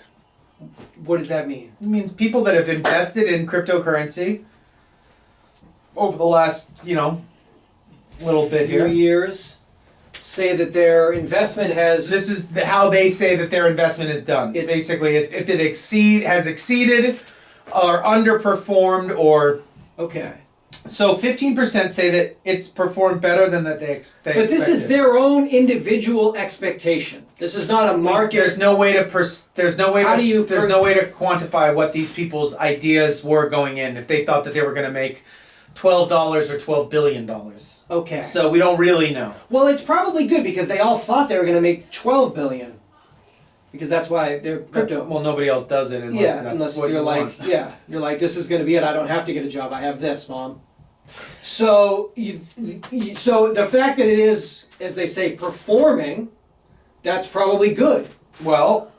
[SPEAKER 2] What does that mean?
[SPEAKER 1] It means people that have invested in cryptocurrency over the last, little bit
[SPEAKER 2] Few
[SPEAKER 1] here.
[SPEAKER 2] years say that their investment has.
[SPEAKER 1] This is how they say that their investment is done.
[SPEAKER 2] It's-
[SPEAKER 1] Basically, if it has exceeded or underperformed or...
[SPEAKER 2] Okay.
[SPEAKER 1] So 15% say that it's performed better than that they expected.
[SPEAKER 2] But this is their own individual expectation. This is not a market.
[SPEAKER 1] There's no way to quantify what these people's ideas were going in if they thought that they were going to make $12 or $12 billion.
[SPEAKER 2] Okay.
[SPEAKER 1] So we don't really know.
[SPEAKER 2] Well, it's probably good because they all thought they were going to make 12 billion. Because that's why they're crypto.
[SPEAKER 1] Well, nobody else does it unless what
[SPEAKER 2] you're
[SPEAKER 1] you
[SPEAKER 2] like,
[SPEAKER 1] want.
[SPEAKER 2] you're like, this is going to be it. I don't have to get a job. I have this, Mom. So, so the fact that it is, as they say, performing, that's probably good.
[SPEAKER 1] Well,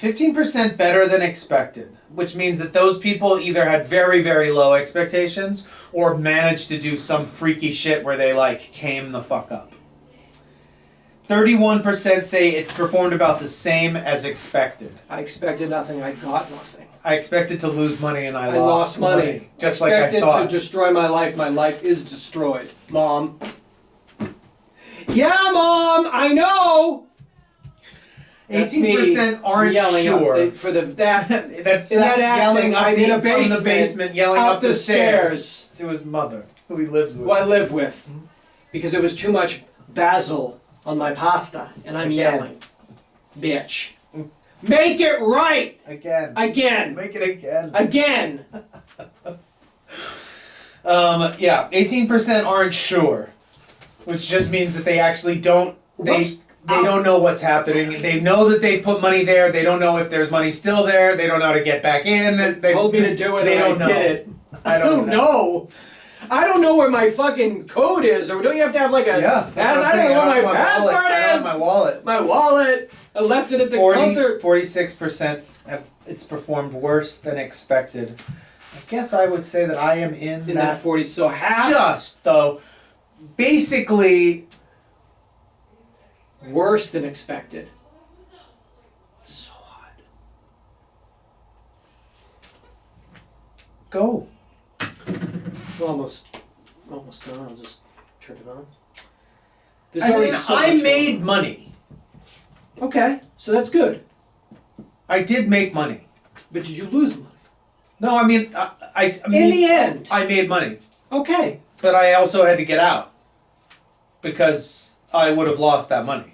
[SPEAKER 1] 15% better than expected, which means that those people either had very, very low expectations or managed to do some freaky shit where they came the fuck up. 31% say it's performed about the same as expected.
[SPEAKER 2] I expected nothing. I got nothing.
[SPEAKER 1] I expected to lose money and I
[SPEAKER 2] lost money.
[SPEAKER 1] Just like I
[SPEAKER 2] expected
[SPEAKER 1] thought.
[SPEAKER 2] to destroy my life. My life is destroyed. Mom. Yeah, Mom, I know.
[SPEAKER 1] 18% aren't
[SPEAKER 2] yelling
[SPEAKER 1] sure.
[SPEAKER 2] Up for that.
[SPEAKER 1] That's
[SPEAKER 2] in that
[SPEAKER 1] yelling up
[SPEAKER 2] acting,
[SPEAKER 1] from the basement, yelling up the stairs
[SPEAKER 2] stairs.
[SPEAKER 1] to his mother, who he lives with.
[SPEAKER 2] Who I live with, because there was too much basil on my pasta, and I'm yelling, bitch. Make it right
[SPEAKER 1] Again.
[SPEAKER 2] again,
[SPEAKER 1] Make it again.
[SPEAKER 2] again.
[SPEAKER 1] Yeah, 18% aren't sure, which just means that they actually don't. They don't know what's happening. They know that they've put money there. They don't know if there's money still there. They don't know how to get back in. They
[SPEAKER 2] Told me to do it,
[SPEAKER 1] They
[SPEAKER 2] and
[SPEAKER 1] don't
[SPEAKER 2] I
[SPEAKER 1] know.
[SPEAKER 2] did it.
[SPEAKER 1] I don't know.
[SPEAKER 2] I don't know where my fucking code is, or don't you have to have like a?
[SPEAKER 1] Yeah.
[SPEAKER 2] I don't know what my password
[SPEAKER 1] I don't have
[SPEAKER 2] is.
[SPEAKER 1] my wallet.
[SPEAKER 2] My wallet. I left it at the concert.
[SPEAKER 1] 46% it's performed worse than expected. I guess I would say that I am in
[SPEAKER 2] that 40. So half.
[SPEAKER 1] Just though, basically.
[SPEAKER 2] Worse than expected. So hot.
[SPEAKER 1] Go.
[SPEAKER 2] We're almost done. I'll just turn it on. There's
[SPEAKER 1] I
[SPEAKER 2] already
[SPEAKER 1] mean,
[SPEAKER 2] so
[SPEAKER 1] I
[SPEAKER 2] much
[SPEAKER 1] made
[SPEAKER 2] going on.
[SPEAKER 1] money.
[SPEAKER 2] Okay, so that's good.
[SPEAKER 1] I did make money.
[SPEAKER 2] But did you lose money?
[SPEAKER 1] No, I mean, I
[SPEAKER 2] In the end.
[SPEAKER 1] I made money,
[SPEAKER 2] Okay.
[SPEAKER 1] but I also had to get out because I would have lost that money.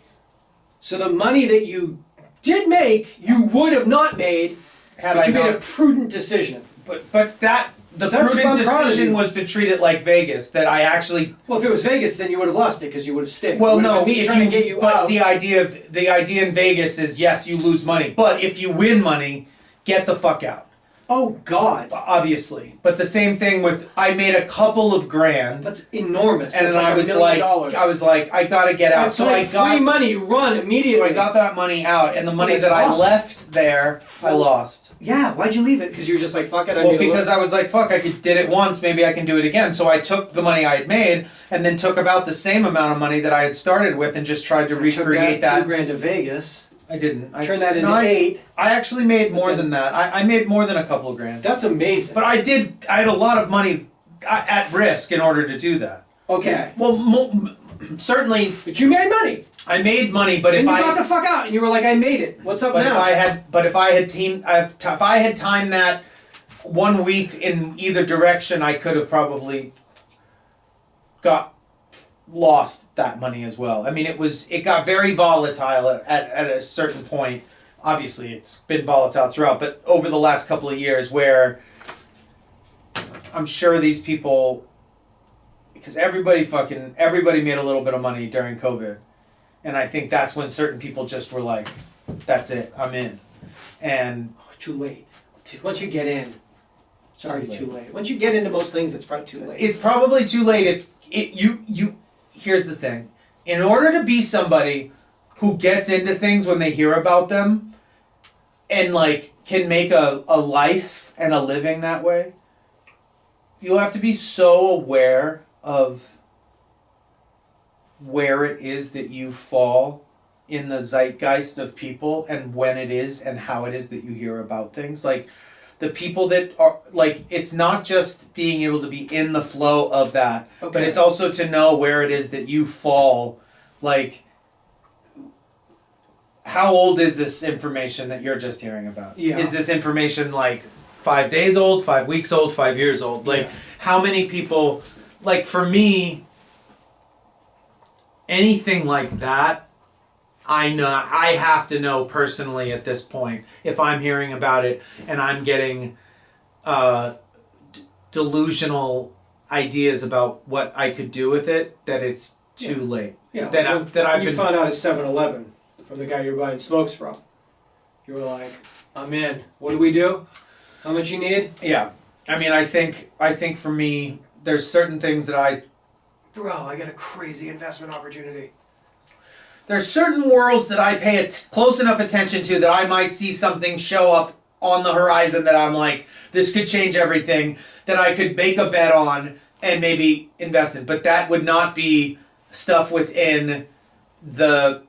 [SPEAKER 2] So the money that you did make, you would have not made
[SPEAKER 1] had
[SPEAKER 2] But
[SPEAKER 1] I
[SPEAKER 2] you made
[SPEAKER 1] not,
[SPEAKER 2] a prudent decision.
[SPEAKER 1] but that the
[SPEAKER 2] That's
[SPEAKER 1] prudent
[SPEAKER 2] what I'm proud of
[SPEAKER 1] decision
[SPEAKER 2] you.
[SPEAKER 1] was to treat it like Vegas. That I actually.
[SPEAKER 2] Well, if it was Vegas, then you would have lost it because you would have stayed.
[SPEAKER 1] Well,
[SPEAKER 2] It would have
[SPEAKER 1] no.
[SPEAKER 2] been me
[SPEAKER 1] If
[SPEAKER 2] trying to get you
[SPEAKER 1] but
[SPEAKER 2] out.
[SPEAKER 1] the idea in Vegas is yes, you lose money, but if you win money, get the fuck out.
[SPEAKER 2] Oh God,
[SPEAKER 1] Obviously, but the same thing with I made a couple of grand,
[SPEAKER 2] that's enormous.
[SPEAKER 1] and
[SPEAKER 2] That's
[SPEAKER 1] then
[SPEAKER 2] like
[SPEAKER 1] I was
[SPEAKER 2] $1 million.
[SPEAKER 1] I gotta get out.
[SPEAKER 2] It's
[SPEAKER 1] So
[SPEAKER 2] like
[SPEAKER 1] I got
[SPEAKER 2] free money. You run immediately.
[SPEAKER 1] So I got that money out, and the money
[SPEAKER 2] that's
[SPEAKER 1] that I
[SPEAKER 2] awesome.
[SPEAKER 1] left there, I lost.
[SPEAKER 2] Yeah, why'd you leave it? Because you were just like, fuck it.
[SPEAKER 1] Well, because I was like, fuck, did it once, maybe I can do it again. So I took the money I had made, and then took about the same amount of money that I had started with, and just tried to recreate that.
[SPEAKER 2] $2,000 to Vegas.
[SPEAKER 1] I didn't.
[SPEAKER 2] Turn that into
[SPEAKER 1] no,
[SPEAKER 2] $8.
[SPEAKER 1] I actually made more than that. I made more than a couple of grand.
[SPEAKER 2] That's amazing.
[SPEAKER 1] But I had a lot of money at risk in order to do that.
[SPEAKER 2] Okay.
[SPEAKER 1] Well, certainly,
[SPEAKER 2] But you made money.
[SPEAKER 1] I made money, but
[SPEAKER 2] And
[SPEAKER 1] if
[SPEAKER 2] you got the fuck out, and you were like, I made it. What's up
[SPEAKER 1] But
[SPEAKER 2] now?
[SPEAKER 1] if I had timed that 1 week in either direction, I could have probably lost that money as well. I mean, it got very volatile at a certain point. Obviously, it's been volatile throughout, but over the last couple of years, where I'm sure these people, because everybody made a little bit of money during COVID, and I think that's when certain people just were like, "That's it, I'm in," and
[SPEAKER 2] Too late. Once you get in, it's already too late. Once you get into most things, it's probably too late.
[SPEAKER 1] it's probably too late if you. Here's the thing: in order to be somebody who gets into things when they hear about them, and like can make a life and a living that way, you'll have to be so aware of where it is that you fall in the zeitgeist of people, and when it is and how it is that you hear about things. Like the people that are like, it's not just being able to be in the flow of that, but
[SPEAKER 2] Okay.
[SPEAKER 1] it's also to know where it is that you fall. Like, how old is this information that you're just hearing about?
[SPEAKER 2] Yeah.
[SPEAKER 1] Is this information like 5 days old, 5 weeks old, 5 years old? Like,
[SPEAKER 2] Yeah.
[SPEAKER 1] how many people, like for me, anything like that, I have to know personally at this point if I'm hearing about it and I'm getting delusional ideas about what I could do with it, that it's too late.
[SPEAKER 2] Yeah.
[SPEAKER 1] That I've
[SPEAKER 2] you
[SPEAKER 1] been.
[SPEAKER 2] found out at 7-Eleven from the guy you're buying smokes from. You were like, I'm in. What do we do? How much you need?
[SPEAKER 1] Yeah, I mean, I think for me, there's certain things that
[SPEAKER 2] Bro, I got a crazy investment opportunity.
[SPEAKER 1] there's certain worlds that I pay close enough attention to that I might see something show up on the horizon that I'm like, this could change everything, that I could make a bet on and maybe invest in. But that would not be stuff within the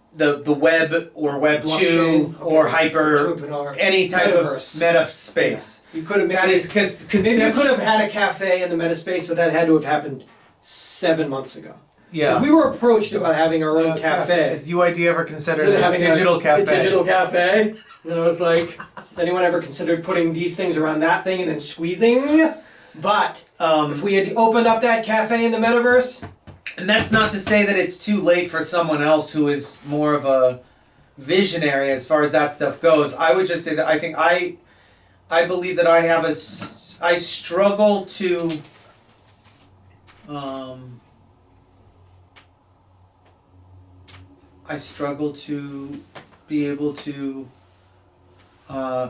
[SPEAKER 1] web or web 2
[SPEAKER 2] Blockchain,
[SPEAKER 1] or
[SPEAKER 2] okay.
[SPEAKER 1] hyper,
[SPEAKER 2] Entrepreneur.
[SPEAKER 1] any type
[SPEAKER 2] Metaverse.
[SPEAKER 1] of meta space.
[SPEAKER 2] You could have
[SPEAKER 1] That is because
[SPEAKER 2] maybe you could have had a cafe in the meta space, but that had to have happened 7 months ago.
[SPEAKER 1] Yeah.
[SPEAKER 2] Because we were approached about having our own cafe.
[SPEAKER 1] Has UID ever considered a
[SPEAKER 2] Having
[SPEAKER 1] digital cafe?
[SPEAKER 2] A digital cafe. And I was like, has anyone ever considered putting these things around that thing and then squeezing? But if we had opened up that cafe in the metaverse,
[SPEAKER 1] And that's not to say that it's too late for someone else who is more of a visionary as far as that stuff goes. I would just say that I think I believe that I struggle to I struggle to be able to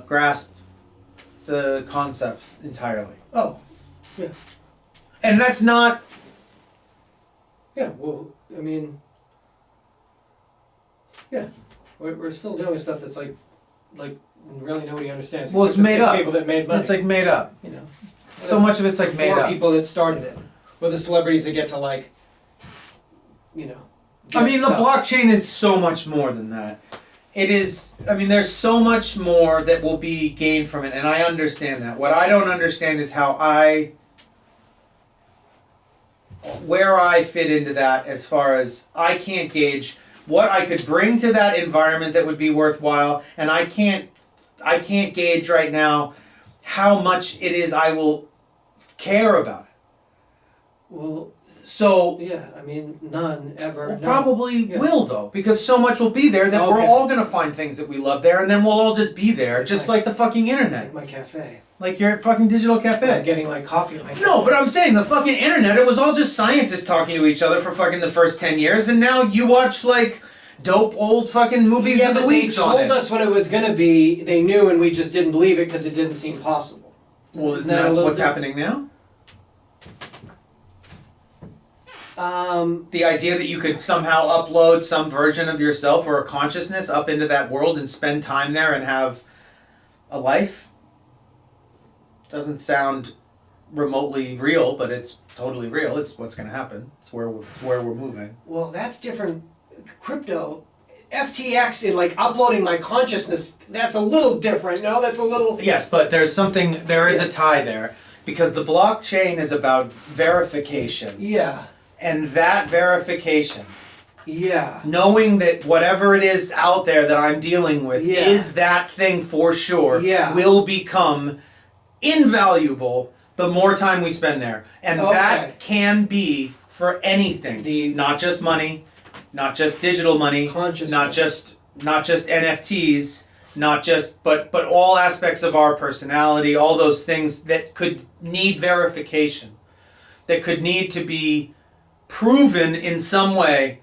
[SPEAKER 1] grasp the concepts entirely.
[SPEAKER 2] oh, yeah.
[SPEAKER 1] And that's not
[SPEAKER 2] Yeah, well, I mean, yeah, we're still doing stuff that's like really nobody understands.
[SPEAKER 1] Well, it's
[SPEAKER 2] except the
[SPEAKER 1] made
[SPEAKER 2] 6
[SPEAKER 1] up.
[SPEAKER 2] people that made money.
[SPEAKER 1] it's like made up.
[SPEAKER 2] You know,
[SPEAKER 1] So much of it's like
[SPEAKER 2] the
[SPEAKER 1] made
[SPEAKER 2] 4
[SPEAKER 1] up.
[SPEAKER 2] people that started it, or the celebrities that get to like, you know.
[SPEAKER 1] I mean, the
[SPEAKER 2] stuff.
[SPEAKER 1] blockchain is so much more than that. It is, I mean, there's so much more that will be gained from it, and I understand that. What I don't understand is where I fit into that, as far as I can't gauge what I could bring to that environment that would be worthwhile, and I can't gauge right now how much it is I will care about it.
[SPEAKER 2] Well,
[SPEAKER 1] So
[SPEAKER 2] Yeah, I mean, none ever.
[SPEAKER 1] well,
[SPEAKER 2] no.
[SPEAKER 1] probably
[SPEAKER 2] Yeah.
[SPEAKER 1] will though, because so much will be there that we're
[SPEAKER 2] Okay.
[SPEAKER 1] all gonna find things that we love there, and then we'll all just be there, just like the fucking internet,
[SPEAKER 2] Like my cafe.
[SPEAKER 1] like your fucking digital
[SPEAKER 2] I'm
[SPEAKER 1] cafe.
[SPEAKER 2] getting like coffee. In my
[SPEAKER 1] No, but I'm saying the fucking internet, it was all just scientists talking to each other for fucking the first 10 years, and now you watch like dope old fucking movies
[SPEAKER 2] yeah,
[SPEAKER 1] of the
[SPEAKER 2] but they
[SPEAKER 1] weeks on
[SPEAKER 2] told
[SPEAKER 1] it.
[SPEAKER 2] us what it was gonna be. They knew, and we just didn't believe it because it didn't seem possible.
[SPEAKER 1] Well, isn't
[SPEAKER 2] Isn't that a
[SPEAKER 1] that
[SPEAKER 2] little
[SPEAKER 1] what's
[SPEAKER 2] bit-
[SPEAKER 1] happening now?
[SPEAKER 2] Um,
[SPEAKER 1] The idea that you could somehow upload some version of yourself or a consciousness up into that world and spend time there and have a life doesn't sound remotely real, but it's totally real. It's what's going to happen. It's where we're moving.
[SPEAKER 2] well, that's different. Crypto, FTX, in like uploading my consciousness. That's a little different. No, that's a little.
[SPEAKER 1] Yes, but there is a tie there because the blockchain is about verification.
[SPEAKER 2] Yeah.
[SPEAKER 1] And that verification,
[SPEAKER 2] Yeah.
[SPEAKER 1] knowing that whatever it is out there that I'm dealing with
[SPEAKER 2] Yeah.
[SPEAKER 1] is that thing for sure,
[SPEAKER 2] Yeah.
[SPEAKER 1] will become invaluable the more time we spend there. And
[SPEAKER 2] Okay.
[SPEAKER 1] that can be for anything. Not just money, not just digital money,
[SPEAKER 2] Consciousness.
[SPEAKER 1] not just NFTs, but all aspects of our personality, all those things that could need verification, that could need to be proven in some way,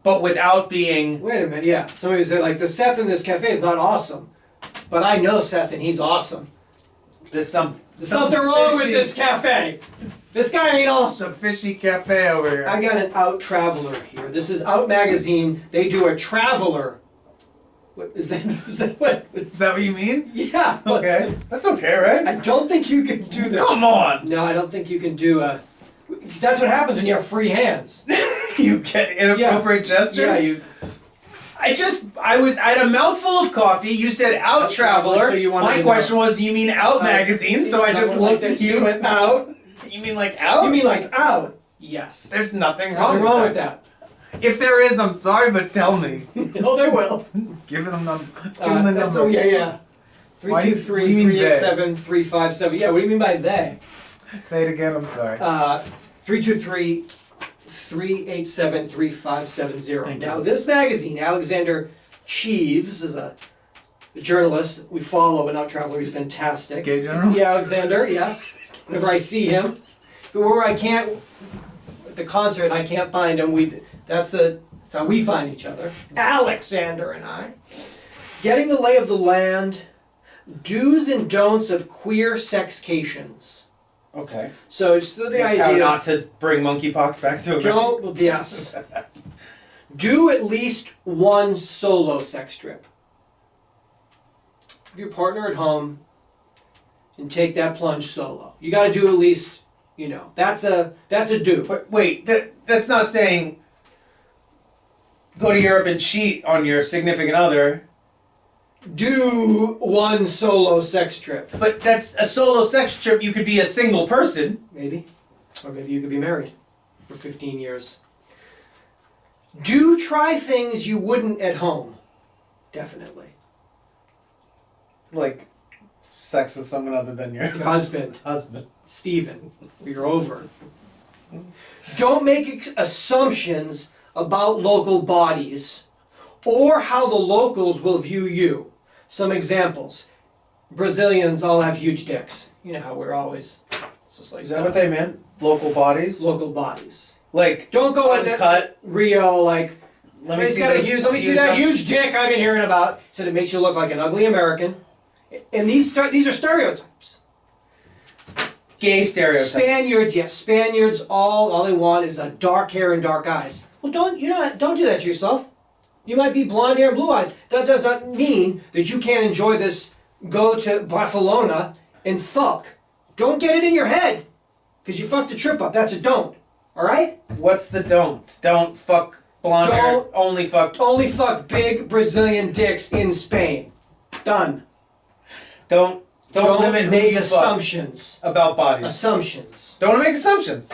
[SPEAKER 1] but without being.
[SPEAKER 2] Wait a minute. Yeah. Somebody said like the Seth in this cafe is not awesome, but I know Seth and he's awesome.
[SPEAKER 1] There's
[SPEAKER 2] Something wrong with this cafe. This guy ain't awesome.
[SPEAKER 1] Some fishy cafe over here.
[SPEAKER 2] I got an Out Traveler here. This is Out Magazine. They do a traveler. What is that? Is that what?
[SPEAKER 1] Is that what you mean?
[SPEAKER 2] Yeah. but
[SPEAKER 1] Okay, that's okay, right?
[SPEAKER 2] I don't think you can do that.
[SPEAKER 1] Come on,
[SPEAKER 2] No, I don't think you can do a. That's what happens when you have free hands.
[SPEAKER 1] you get inappropriate gestures.
[SPEAKER 2] Yeah, you.
[SPEAKER 1] I had a mouthful of coffee. You said Out Traveler.
[SPEAKER 2] So you wanted
[SPEAKER 1] My
[SPEAKER 2] to
[SPEAKER 1] question was, you mean Out Magazine? So I just looked at
[SPEAKER 2] You
[SPEAKER 1] you.
[SPEAKER 2] went out.
[SPEAKER 1] You mean like Out?
[SPEAKER 2] You mean like out? Yes.
[SPEAKER 1] There's nothing wrong,
[SPEAKER 2] Nothing wrong with that.
[SPEAKER 1] If there is, I'm sorry, but tell me.
[SPEAKER 2] No, they will.
[SPEAKER 1] Give them the number.
[SPEAKER 2] That's, oh yeah, yeah.
[SPEAKER 1] Why do you-
[SPEAKER 2] 323
[SPEAKER 1] what do you mean
[SPEAKER 2] 387 357. Yeah, what do you mean by they?
[SPEAKER 1] Say it again. I'm sorry.
[SPEAKER 2] 323 387 3570.
[SPEAKER 1] Thank
[SPEAKER 2] Now,
[SPEAKER 1] you.
[SPEAKER 2] this magazine, Alexander Cheeves, is a journalist we follow in Out Traveler. He's fantastic.
[SPEAKER 1] Gay journalist?
[SPEAKER 2] Yeah, Alexander, yes. Whenever I see him. But where I can't, at the concert, and I can't find him, that's how we find each other. Alexander and I. Getting the lay of the land, do's and don'ts of queer sexcations.
[SPEAKER 1] Okay.
[SPEAKER 2] So it's the
[SPEAKER 1] Like how
[SPEAKER 2] idea.
[SPEAKER 1] not to bring monkeypox back to America.
[SPEAKER 2] Don't, yes. Do at least one solo sex trip. Have your partner at home and take that plunge solo. You got to do at least, that's a do.
[SPEAKER 1] But wait, that's not saying go to Europe and cheat on your significant other.
[SPEAKER 2] Do one solo sex trip.
[SPEAKER 1] But that's a solo sex trip. You could be a single person.
[SPEAKER 2] Maybe. Or maybe you could be married for 15 years. Do try things you wouldn't at home. Definitely.
[SPEAKER 1] Like sex with someone other than your
[SPEAKER 2] Your husband.
[SPEAKER 1] husband.
[SPEAKER 2] Stephen, you're over. Don't make assumptions about local bodies or how the locals will view you. Some examples. Brazilians all have huge dicks. You know how we're always. It's just like
[SPEAKER 1] Is that what they meant? Local bodies?
[SPEAKER 2] local bodies.
[SPEAKER 1] Like
[SPEAKER 2] Don't go into
[SPEAKER 1] uncut.
[SPEAKER 2] Rio like.
[SPEAKER 1] Let me
[SPEAKER 2] "It's
[SPEAKER 1] see
[SPEAKER 2] got a
[SPEAKER 1] those
[SPEAKER 2] huge, let me see that huge dick I've been hearing about. Said it makes you look like an ugly American. And these are stereotypes.
[SPEAKER 1] gay stereotypes.
[SPEAKER 2] Spaniards, yes, Spaniards. All they want is a dark hair and dark eyes. Well, don't do that to yourself. You might be blonde hair and blue eyes. That does not mean that you can't enjoy this. Go to Barcelona and fuck. Don't get it in your head, because you fucked a trip up. That's a don't. All right?
[SPEAKER 1] What's the don't? Don't fuck blonde hair.
[SPEAKER 2] Don't-
[SPEAKER 1] Only fuck.
[SPEAKER 2] Only fuck big Brazilian dicks in Spain. Done.
[SPEAKER 1] Don't limit who
[SPEAKER 2] make
[SPEAKER 1] you fuck
[SPEAKER 2] assumptions.
[SPEAKER 1] about bodies.
[SPEAKER 2] Assumptions.
[SPEAKER 1] Don't make assumptions.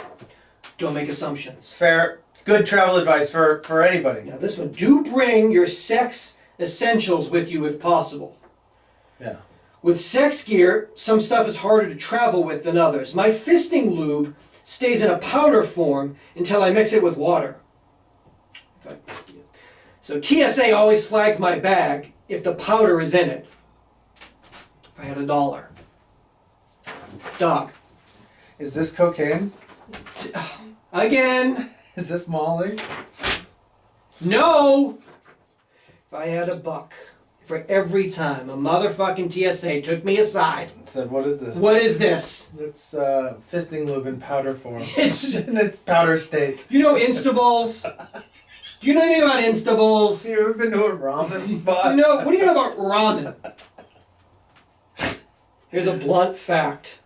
[SPEAKER 2] Don't make assumptions.
[SPEAKER 1] Fair. Good travel advice for anybody.
[SPEAKER 2] Now this one. Do bring your sex essentials with you if possible.
[SPEAKER 1] Yeah.
[SPEAKER 2] With sex gear, some stuff is harder to travel with than others. My fisting lube stays in a powder form until I mix it with water. So TSA always flags my bag if the powder is in it. If I had $1. Dog.
[SPEAKER 1] Is this cocaine?
[SPEAKER 2] Again.
[SPEAKER 1] Is this Molly?
[SPEAKER 2] No! If I had $1 for every time a motherfucking TSA took me aside.
[SPEAKER 1] It said, what is this?
[SPEAKER 2] What is this?
[SPEAKER 1] It's fisting lube in powder form.
[SPEAKER 2] It's...
[SPEAKER 1] in its powder state.
[SPEAKER 2] You know Instables? Do you know anything about Instables?
[SPEAKER 1] You ever been to a ramen spot?
[SPEAKER 2] You know, what do you know about ramen? Here's a blunt fact.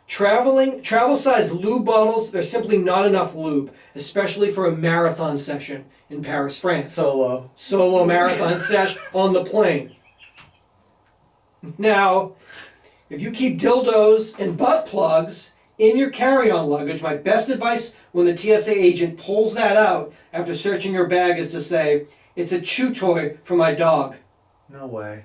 [SPEAKER 2] Travel-size lube bottles, there's simply not enough lube, especially for a marathon session in Paris, France. Solo marathon sesh on the plane. Now, if you keep dildos and butt plugs in your carry-on luggage, my best advice when the TSA agent pulls that out after searching your bag is to say, it's a chew toy for my dog.
[SPEAKER 1] No way.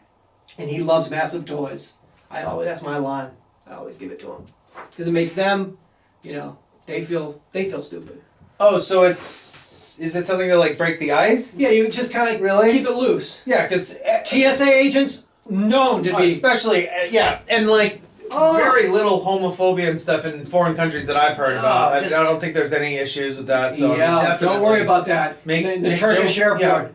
[SPEAKER 2] And he loves massive toys. That's my line. I always give it to him. Because it makes them, you know, they feel stupid.
[SPEAKER 1] Oh, so is it something to like break the ice?
[SPEAKER 2] Yeah, you just kind of
[SPEAKER 1] Really?
[SPEAKER 2] keep it loose.
[SPEAKER 1] Yeah, because
[SPEAKER 2] TSA agents known to be...
[SPEAKER 1] especially, yeah, and like very little homophobia and stuff in foreign countries that I've heard about. I don't think there's any issues with that. So
[SPEAKER 2] yeah,
[SPEAKER 1] definitely
[SPEAKER 2] don't worry about that. The Turkish airport.
[SPEAKER 1] Yeah,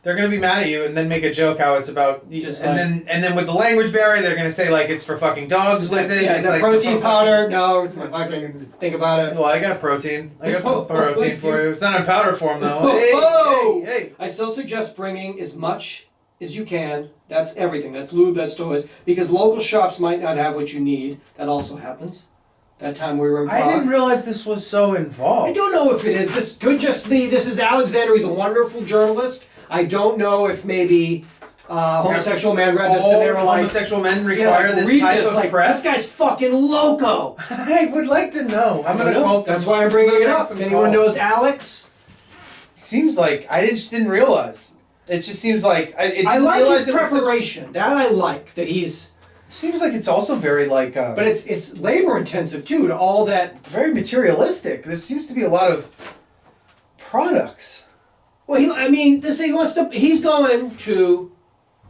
[SPEAKER 1] they're gonna be mad at you and then make a joke how it's about, and then with the language barrier, they're gonna say like it's for fucking dogs with it.
[SPEAKER 2] Yeah,
[SPEAKER 1] it's
[SPEAKER 2] is that
[SPEAKER 1] like
[SPEAKER 2] protein powder? No, fucking think about it.
[SPEAKER 1] Well, I got protein. I got some protein for you. It's not in powder form though. Hey.
[SPEAKER 2] I still suggest bringing as much as you can. That's everything. That's lube, that's toys. Because local shops might not have what you need. That also happens. That time we were in Prague.
[SPEAKER 1] I didn't realize this was so involved.
[SPEAKER 2] I don't know if it is. This could just be, this is Alexander. He's a wonderful journalist. I don't know if maybe homosexual men read this and they were like...
[SPEAKER 1] homosexual men require this type of press?
[SPEAKER 2] This guy's fucking loco.
[SPEAKER 1] I would like to know. I'm going to call
[SPEAKER 2] That's why I'm bringing it up. If anyone knows Alex...
[SPEAKER 1] Seems like, I just didn't realize. It just seems like...
[SPEAKER 2] I like his preparation. That I like. That he's...
[SPEAKER 1] Seems like it's also very like...
[SPEAKER 2] but it's labor intensive too, to all that...
[SPEAKER 1] Very materialistic. There seems to be a lot of products.
[SPEAKER 2] Well, he's going to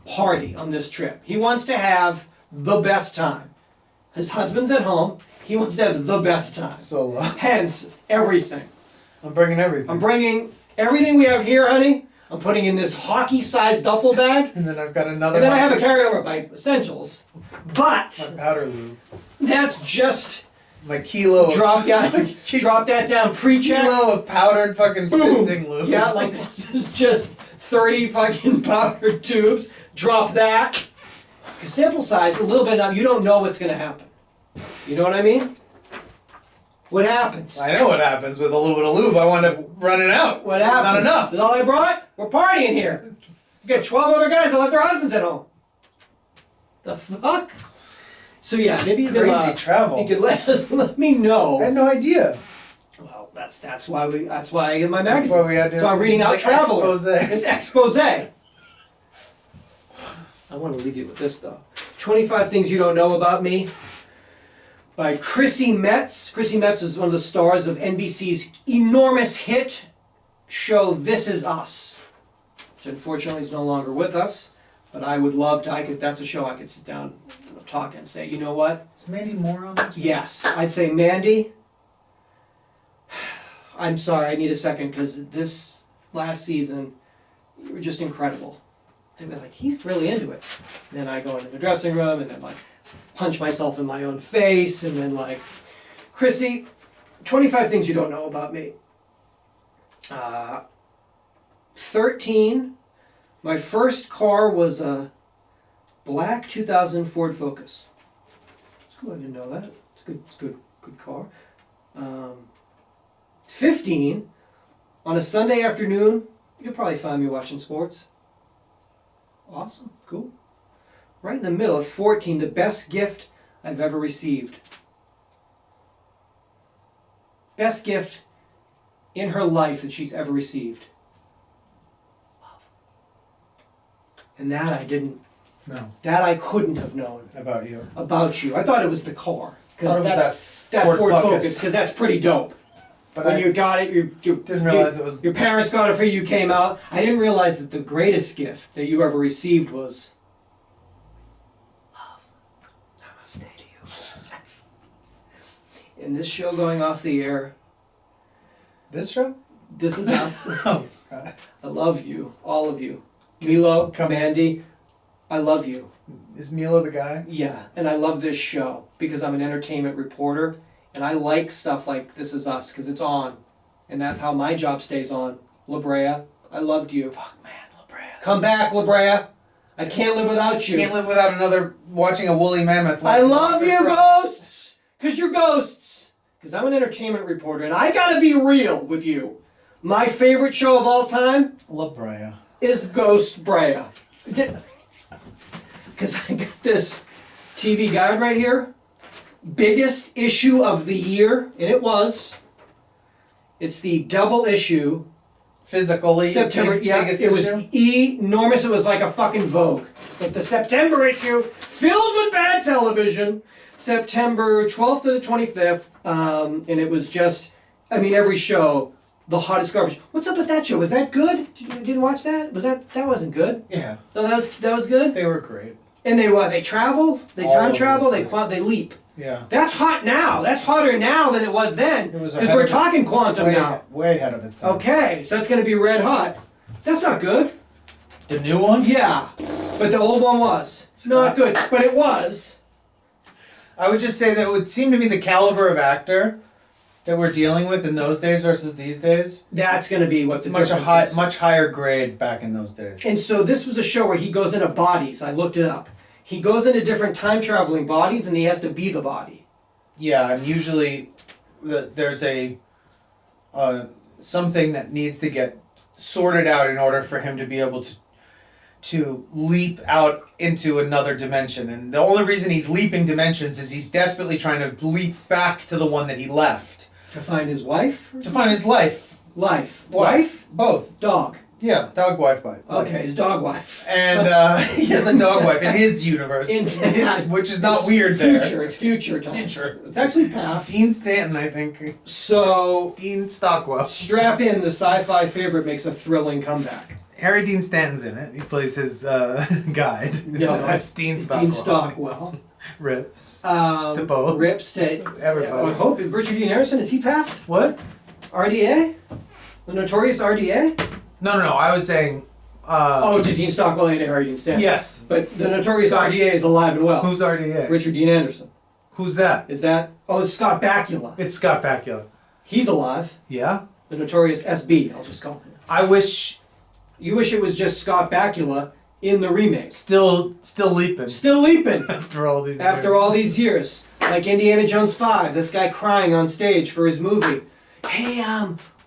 [SPEAKER 2] party on this trip. He wants to have the best time. His husband's at home. He wants to have the best time.
[SPEAKER 1] So,
[SPEAKER 2] hence, everything.
[SPEAKER 1] I'm bringing everything.
[SPEAKER 2] I'm bringing everything we have here, honey. I'm putting in this hockey-sized duffel bag.
[SPEAKER 1] And then I've got another...
[SPEAKER 2] And then I have a carry-over of my essentials. But...
[SPEAKER 1] My powder lube.
[SPEAKER 2] That's just...
[SPEAKER 1] My kilo
[SPEAKER 2] drop that down pre-check.
[SPEAKER 1] Kilo of powdered fucking fisting lube.
[SPEAKER 2] Yeah, like this is just 30 fucking powdered tubes. Drop that. Because sample size, a little bit now, you don't know what's going to happen. You know what I mean? What happens?
[SPEAKER 1] I know what happens with a little bit of lube. I want to run it out.
[SPEAKER 2] What happens?
[SPEAKER 1] Not enough.
[SPEAKER 2] That's all I brought? We're partying here. You got 12 other guys that left their husbands at home. The fuck? So yeah, maybe you could...
[SPEAKER 1] Crazy travel.
[SPEAKER 2] You could let me know.
[SPEAKER 1] I had no idea.
[SPEAKER 2] Well, that's why I get my magazine.
[SPEAKER 1] That's why we had to...
[SPEAKER 2] So I'm reading out Traveler.
[SPEAKER 1] Expose.
[SPEAKER 2] It's expose. I want to leave you with this though. 25 Things You Don't Know About Me by Chrissy Metz. Chrissy Metz is one of the stars of NBC's enormous hit show This Is Us, which unfortunately is no longer with us. But I would love to. That's a show I could sit down and talk and say, you know what?
[SPEAKER 1] Is Mandy Moore on that?
[SPEAKER 2] Yes, I'd say Mandy. I'm sorry, I need a second because this last season, you were just incredible. They'd be like, he's really into it. And then I go into the dressing room and then like punch myself in my own face and then like, Chrissy, 25 Things You Don't Know About Me. 13, my first car was a black 2000 Ford Focus. It's cool, I didn't know that. It's a good car. 15, on a Sunday afternoon, you'll probably find me watching sports. Awesome, cool. Right in the middle of 14, the best gift I've ever received. Best gift in her life that she's ever received. Love. And that I didn't.
[SPEAKER 1] No.
[SPEAKER 2] That I couldn't have known.
[SPEAKER 1] About you.
[SPEAKER 2] About you. I thought it was the car. because
[SPEAKER 1] Thought it was
[SPEAKER 2] that's
[SPEAKER 1] that
[SPEAKER 2] Ford
[SPEAKER 1] Ford
[SPEAKER 2] Focus, because that's pretty dope.
[SPEAKER 1] But
[SPEAKER 2] When
[SPEAKER 1] I
[SPEAKER 2] you got it, you
[SPEAKER 1] didn't realize it was.
[SPEAKER 2] your parents got it for you, came out. I didn't realize that the greatest gift that you ever received was love. Namaste to you. Yes. In this show going off the air,
[SPEAKER 1] This show?
[SPEAKER 2] This Is Us.
[SPEAKER 1] Oh, God.
[SPEAKER 2] I love you, all of you. Milo, Mandy, I love you.
[SPEAKER 1] Is Milo the guy?
[SPEAKER 2] Yeah, and I love this show because I'm an entertainment reporter and I like stuff like This Is Us because it's on. And that's how my job stays on. La Brea, I loved you.
[SPEAKER 1] Fuck, man, La Brea.
[SPEAKER 2] Come back, La Brea. I can't live without you.
[SPEAKER 1] Can't live without another watching a woolly mammoth.
[SPEAKER 2] I love you, ghosts! Because you're ghosts. Because I'm an entertainment reporter and I gotta be real with you. My favorite show of all time
[SPEAKER 1] La Brea.
[SPEAKER 2] is Ghost Brea. Because I got this TV guide right here. Biggest issue of the year, and it was. It's the double issue.
[SPEAKER 1] Physically,
[SPEAKER 2] September, yeah,
[SPEAKER 1] biggest
[SPEAKER 2] it was
[SPEAKER 1] issue?
[SPEAKER 2] enormous. It was like a fucking Vogue. It's like the September issue, filled with bad television. September 12th to the 25th, and it was just, I mean, every show, the hottest garbage. What's up with that show? Was that good? You didn't watch that? That wasn't good?
[SPEAKER 1] Yeah.
[SPEAKER 2] So that was good?
[SPEAKER 1] They were great.
[SPEAKER 2] And they what? They travel? They
[SPEAKER 1] All
[SPEAKER 2] time
[SPEAKER 1] over
[SPEAKER 2] travel?
[SPEAKER 1] this
[SPEAKER 2] They leap.
[SPEAKER 1] Yeah.
[SPEAKER 2] That's hot now. That's hotter now than it was then.
[SPEAKER 1] It was
[SPEAKER 2] Because
[SPEAKER 1] ahead
[SPEAKER 2] we're
[SPEAKER 1] of it.
[SPEAKER 2] talking quantum now.
[SPEAKER 1] Way ahead of its time.
[SPEAKER 2] Okay, so it's going to be red hot. That's not good.
[SPEAKER 1] The new one?
[SPEAKER 2] Yeah, but the old one was. Not good, but it was.
[SPEAKER 1] I would just say that it would seem to me the caliber of actor that we're dealing with in those days versus these days.
[SPEAKER 2] That's going to be what the
[SPEAKER 1] Much
[SPEAKER 2] difference is.
[SPEAKER 1] much higher grade back in those days.
[SPEAKER 2] And so this was a show where he goes into bodies. I looked it up. He goes into different time traveling bodies and he has to be the body.
[SPEAKER 1] Yeah, and usually there's a something that needs to get sorted out in order for him to be able to leap out into another dimension. And the only reason he's leaping dimensions is he's desperately trying to leap back to the one that he left.
[SPEAKER 2] To find his wife?
[SPEAKER 1] To find his life.
[SPEAKER 2] Wife.
[SPEAKER 1] Wife? Both.
[SPEAKER 2] Dog.
[SPEAKER 1] Yeah, dog wife wife.
[SPEAKER 2] Okay, his dog wife.
[SPEAKER 1] And he has a dog wife in his universe, which is not
[SPEAKER 2] It's
[SPEAKER 1] weird
[SPEAKER 2] future.
[SPEAKER 1] there.
[SPEAKER 2] It's future time.
[SPEAKER 1] Future.
[SPEAKER 2] It's actually past.
[SPEAKER 1] Dean Stanton, I think.
[SPEAKER 2] So,
[SPEAKER 1] Dean Stockwell.
[SPEAKER 2] strap in, the sci-fi favorite makes a thrilling comeback.
[SPEAKER 1] Harry Dean Stanton's in it. He plays his guide.
[SPEAKER 2] No,
[SPEAKER 1] That's Dean Stockwell.
[SPEAKER 2] Dean Stockwell.
[SPEAKER 1] Rips.
[SPEAKER 2] To
[SPEAKER 1] both.
[SPEAKER 2] Rips to
[SPEAKER 1] Everybody.
[SPEAKER 2] I hope Richard Dean Anderson, is he passed?
[SPEAKER 1] What?
[SPEAKER 2] RDA? The notorious RDA?
[SPEAKER 1] No. I was saying.
[SPEAKER 2] To Dean Stockwell and Harry Dean Stanton.
[SPEAKER 1] Yes.
[SPEAKER 2] But the notorious
[SPEAKER 1] Scott-
[SPEAKER 2] RDA is alive and well.
[SPEAKER 1] Who's RDA?
[SPEAKER 2] Richard Dean Anderson.
[SPEAKER 1] Who's that?
[SPEAKER 2] Is that? Oh, it's Scott Bakula.
[SPEAKER 1] It's Scott Bakula.
[SPEAKER 2] He's alive.
[SPEAKER 1] Yeah.
[SPEAKER 2] The notorious SB, I'll just call him.
[SPEAKER 1] I wish.
[SPEAKER 2] You wish it was just Scott Bakula in the remake.
[SPEAKER 1] Still leaping.
[SPEAKER 2] Still leaping.
[SPEAKER 1] After all these.
[SPEAKER 2] After
[SPEAKER 1] years.
[SPEAKER 2] all these years. Like Indiana Jones 5, this guy crying on stage for his movie. Hey,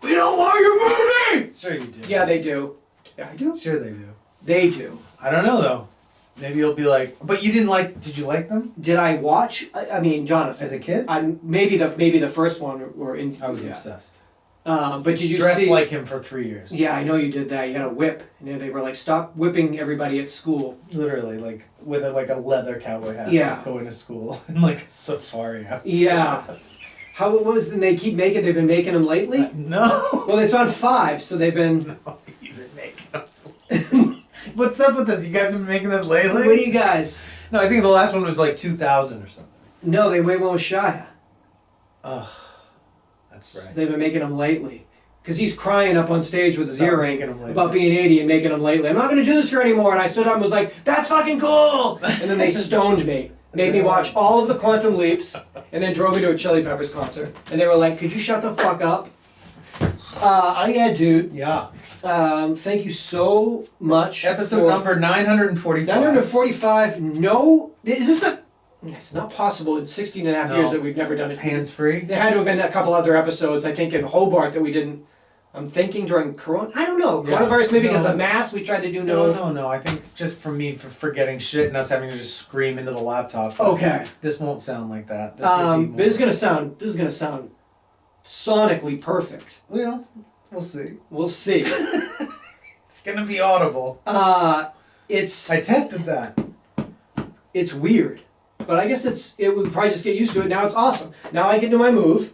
[SPEAKER 2] we don't want your movie!
[SPEAKER 1] Sure you do.
[SPEAKER 2] Yeah, they do. Yeah, I do.
[SPEAKER 1] Sure they do.
[SPEAKER 2] They do.
[SPEAKER 1] I don't know though. Maybe you'll be like, but you didn't like. Did you like them
[SPEAKER 2] Did I watch? I mean, Jonathan.
[SPEAKER 1] as a kid?
[SPEAKER 2] Maybe the first one or in.
[SPEAKER 1] I was
[SPEAKER 2] yeah.
[SPEAKER 1] obsessed.
[SPEAKER 2] But did you
[SPEAKER 1] Dressed
[SPEAKER 2] see?
[SPEAKER 1] like him for 3 years.
[SPEAKER 2] Yeah, I know you did that. You had a whip, and they were like, "Stop whipping everybody at school."
[SPEAKER 1] Literally, like with a leather cowboy hat.
[SPEAKER 2] Yeah.
[SPEAKER 1] Going to school in like a safari outfit.
[SPEAKER 2] Yeah. How what was? And they keep making. They've been making them lately.
[SPEAKER 1] No.
[SPEAKER 2] Well, it's on 5, so they've been.
[SPEAKER 1] No, you've been making them. What's up with this? You guys have been making this lately?
[SPEAKER 2] What do you guys?
[SPEAKER 1] No, I think the last one was like 2000 or something.
[SPEAKER 2] No, they made one with Shia.
[SPEAKER 1] Ugh. That's
[SPEAKER 2] So
[SPEAKER 1] right.
[SPEAKER 2] they've been making them lately. Because he's crying up on stage with his
[SPEAKER 1] Stop
[SPEAKER 2] earring
[SPEAKER 1] making 'em lately.
[SPEAKER 2] about being 80 and making them lately. I'm not going to do this for anymore. And I stood up and was like, that's fucking cool. And then they stoned me. Made me watch all of the Quantum Leaps and then drove me to a Chili Peppers concert. And they were like, could you shut the fuck up? UhhYeahDude.
[SPEAKER 1] Yeah.
[SPEAKER 2] Thank you so much.
[SPEAKER 1] Episode
[SPEAKER 2] for-
[SPEAKER 1] number 945.
[SPEAKER 2] 945. No. Is this the... It's not possible in 16 and a half
[SPEAKER 1] No.
[SPEAKER 2] years that we've never done it.
[SPEAKER 1] Hands free.
[SPEAKER 2] There had to have been a couple other episodes, I think, in Hobart that we didn't. I'm thinking during Corona. I don't know.
[SPEAKER 1] Yeah.
[SPEAKER 2] Coronavirus, maybe because
[SPEAKER 1] No.
[SPEAKER 2] the mask we tried to do
[SPEAKER 1] No. I think just for me for forgetting shit and us having to just scream into the laptop.
[SPEAKER 2] Okay.
[SPEAKER 1] This won't sound like that. This will be
[SPEAKER 2] But this is gonna sound sonically perfect.
[SPEAKER 1] Well, we'll see.
[SPEAKER 2] We'll see.
[SPEAKER 1] It's gonna be audible.
[SPEAKER 2] It's
[SPEAKER 1] I tested that.
[SPEAKER 2] it's weird. But I guess it would probably just get used to it. Now it's awesome. Now I can do my move.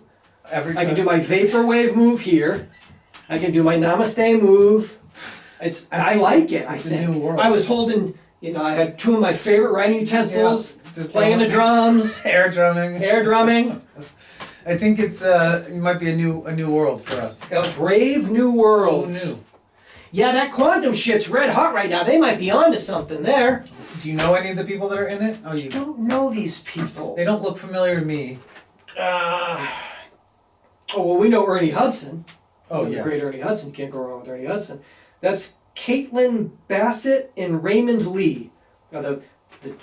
[SPEAKER 1] Every
[SPEAKER 2] I can do
[SPEAKER 1] time.
[SPEAKER 2] my vaporwave move here. I can do my namaste move. I like it. I
[SPEAKER 1] It's a
[SPEAKER 2] think.
[SPEAKER 1] new world.
[SPEAKER 2] I was holding, I had two of my favorite writing utensils,
[SPEAKER 1] Yeah, just
[SPEAKER 2] playing the drums,
[SPEAKER 1] air drumming.
[SPEAKER 2] air drumming.
[SPEAKER 1] I think it might be a new world for us.
[SPEAKER 2] A brave new world.
[SPEAKER 1] Who knew?
[SPEAKER 2] Yeah, that quantum shit's red hot right now. They might be onto something there.
[SPEAKER 1] Do you know any of the people that are in it? Oh,
[SPEAKER 2] I don't know these people.
[SPEAKER 1] They don't look familiar to me.
[SPEAKER 2] Well, we know Ernie Hudson.
[SPEAKER 1] Oh,
[SPEAKER 2] The
[SPEAKER 1] yeah.
[SPEAKER 2] great Ernie Hudson. Can't go wrong with Ernie Hudson. That's Caitlin Bassett and Raymond Lee. Are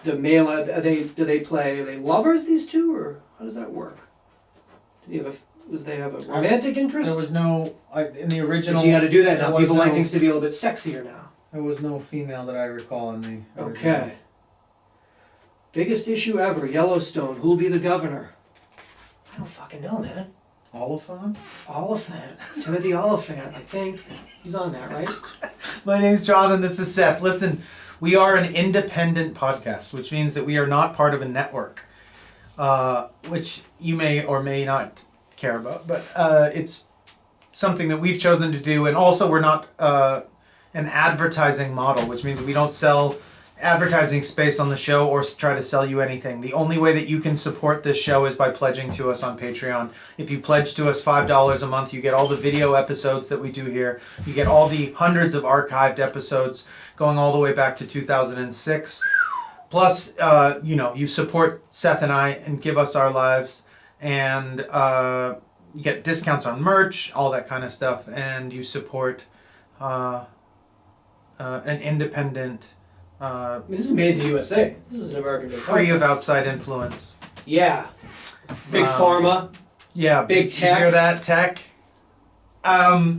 [SPEAKER 2] the male? Are they play? Are they lovers? These two, or how does that work? Do they have a romantic interest?
[SPEAKER 1] There was no in the original.
[SPEAKER 2] So you got to do that now.
[SPEAKER 1] there was
[SPEAKER 2] People like
[SPEAKER 1] no-
[SPEAKER 2] things to be a little bit sexier now.
[SPEAKER 1] There was no female that I recall in the. original.
[SPEAKER 2] Okay. Biggest issue ever, Yellowstone. Who'll be the governor? I don't fucking know, man.
[SPEAKER 1] Oliphant?
[SPEAKER 2] Oliphant. Timothy Oliphant, I think. He's on that, right?
[SPEAKER 1] My name's John and this is Seth. Listen, we are an independent podcast, which means that we are not part of a network, which you may or may not care about, but it's something that we've chosen to do. And also we're not an advertising model, which means we don't sell advertising space on the show or try to sell you anything. The only way that you can support this show is by pledging to us on Patreon. If you pledge to us $5 a month, you get all the video episodes that we do here. You get all the hundreds of archived episodes going all the way back to 2006. Plus, you support Seth and I and give us our lives, and you get discounts on merch, all that kind of stuff, and you support an independent
[SPEAKER 2] This is made in the USA. This is an American.
[SPEAKER 1] free of outside influence.
[SPEAKER 2] Yeah. Big
[SPEAKER 1] Um,
[SPEAKER 2] pharma.
[SPEAKER 1] Yeah,
[SPEAKER 2] Big tech.
[SPEAKER 1] You hear that, tech? You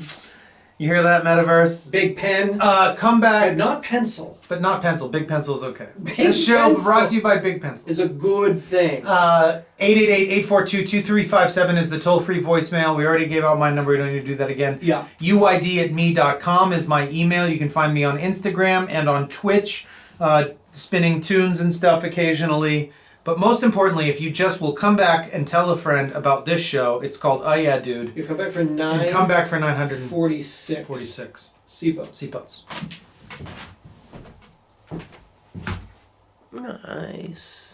[SPEAKER 1] hear that, metaverse?
[SPEAKER 2] Big pen.
[SPEAKER 1] Come
[SPEAKER 2] But
[SPEAKER 1] back,
[SPEAKER 2] not pencil.
[SPEAKER 1] but not pencil. Big pencil is okay.
[SPEAKER 2] Big
[SPEAKER 1] This show
[SPEAKER 2] pencil.
[SPEAKER 1] brought to you by Big Pencil.
[SPEAKER 2] Is a good thing.
[SPEAKER 1] 888-842-2357 is the toll-free voicemail. We already gave out my number. We don't need to do that again.
[SPEAKER 2] Yeah.
[SPEAKER 1] UhhYeahDude.me is my email. You can find me on Instagram and on Twitch, spinning tunes and stuff occasionally. But most importantly, if you just will come back and tell a friend about this show, it's called Oh Yeah Dude.
[SPEAKER 2] You come back for
[SPEAKER 1] And come back for 946
[SPEAKER 2] 946. Seatbelt.
[SPEAKER 1] seatbelts.
[SPEAKER 2] Nice.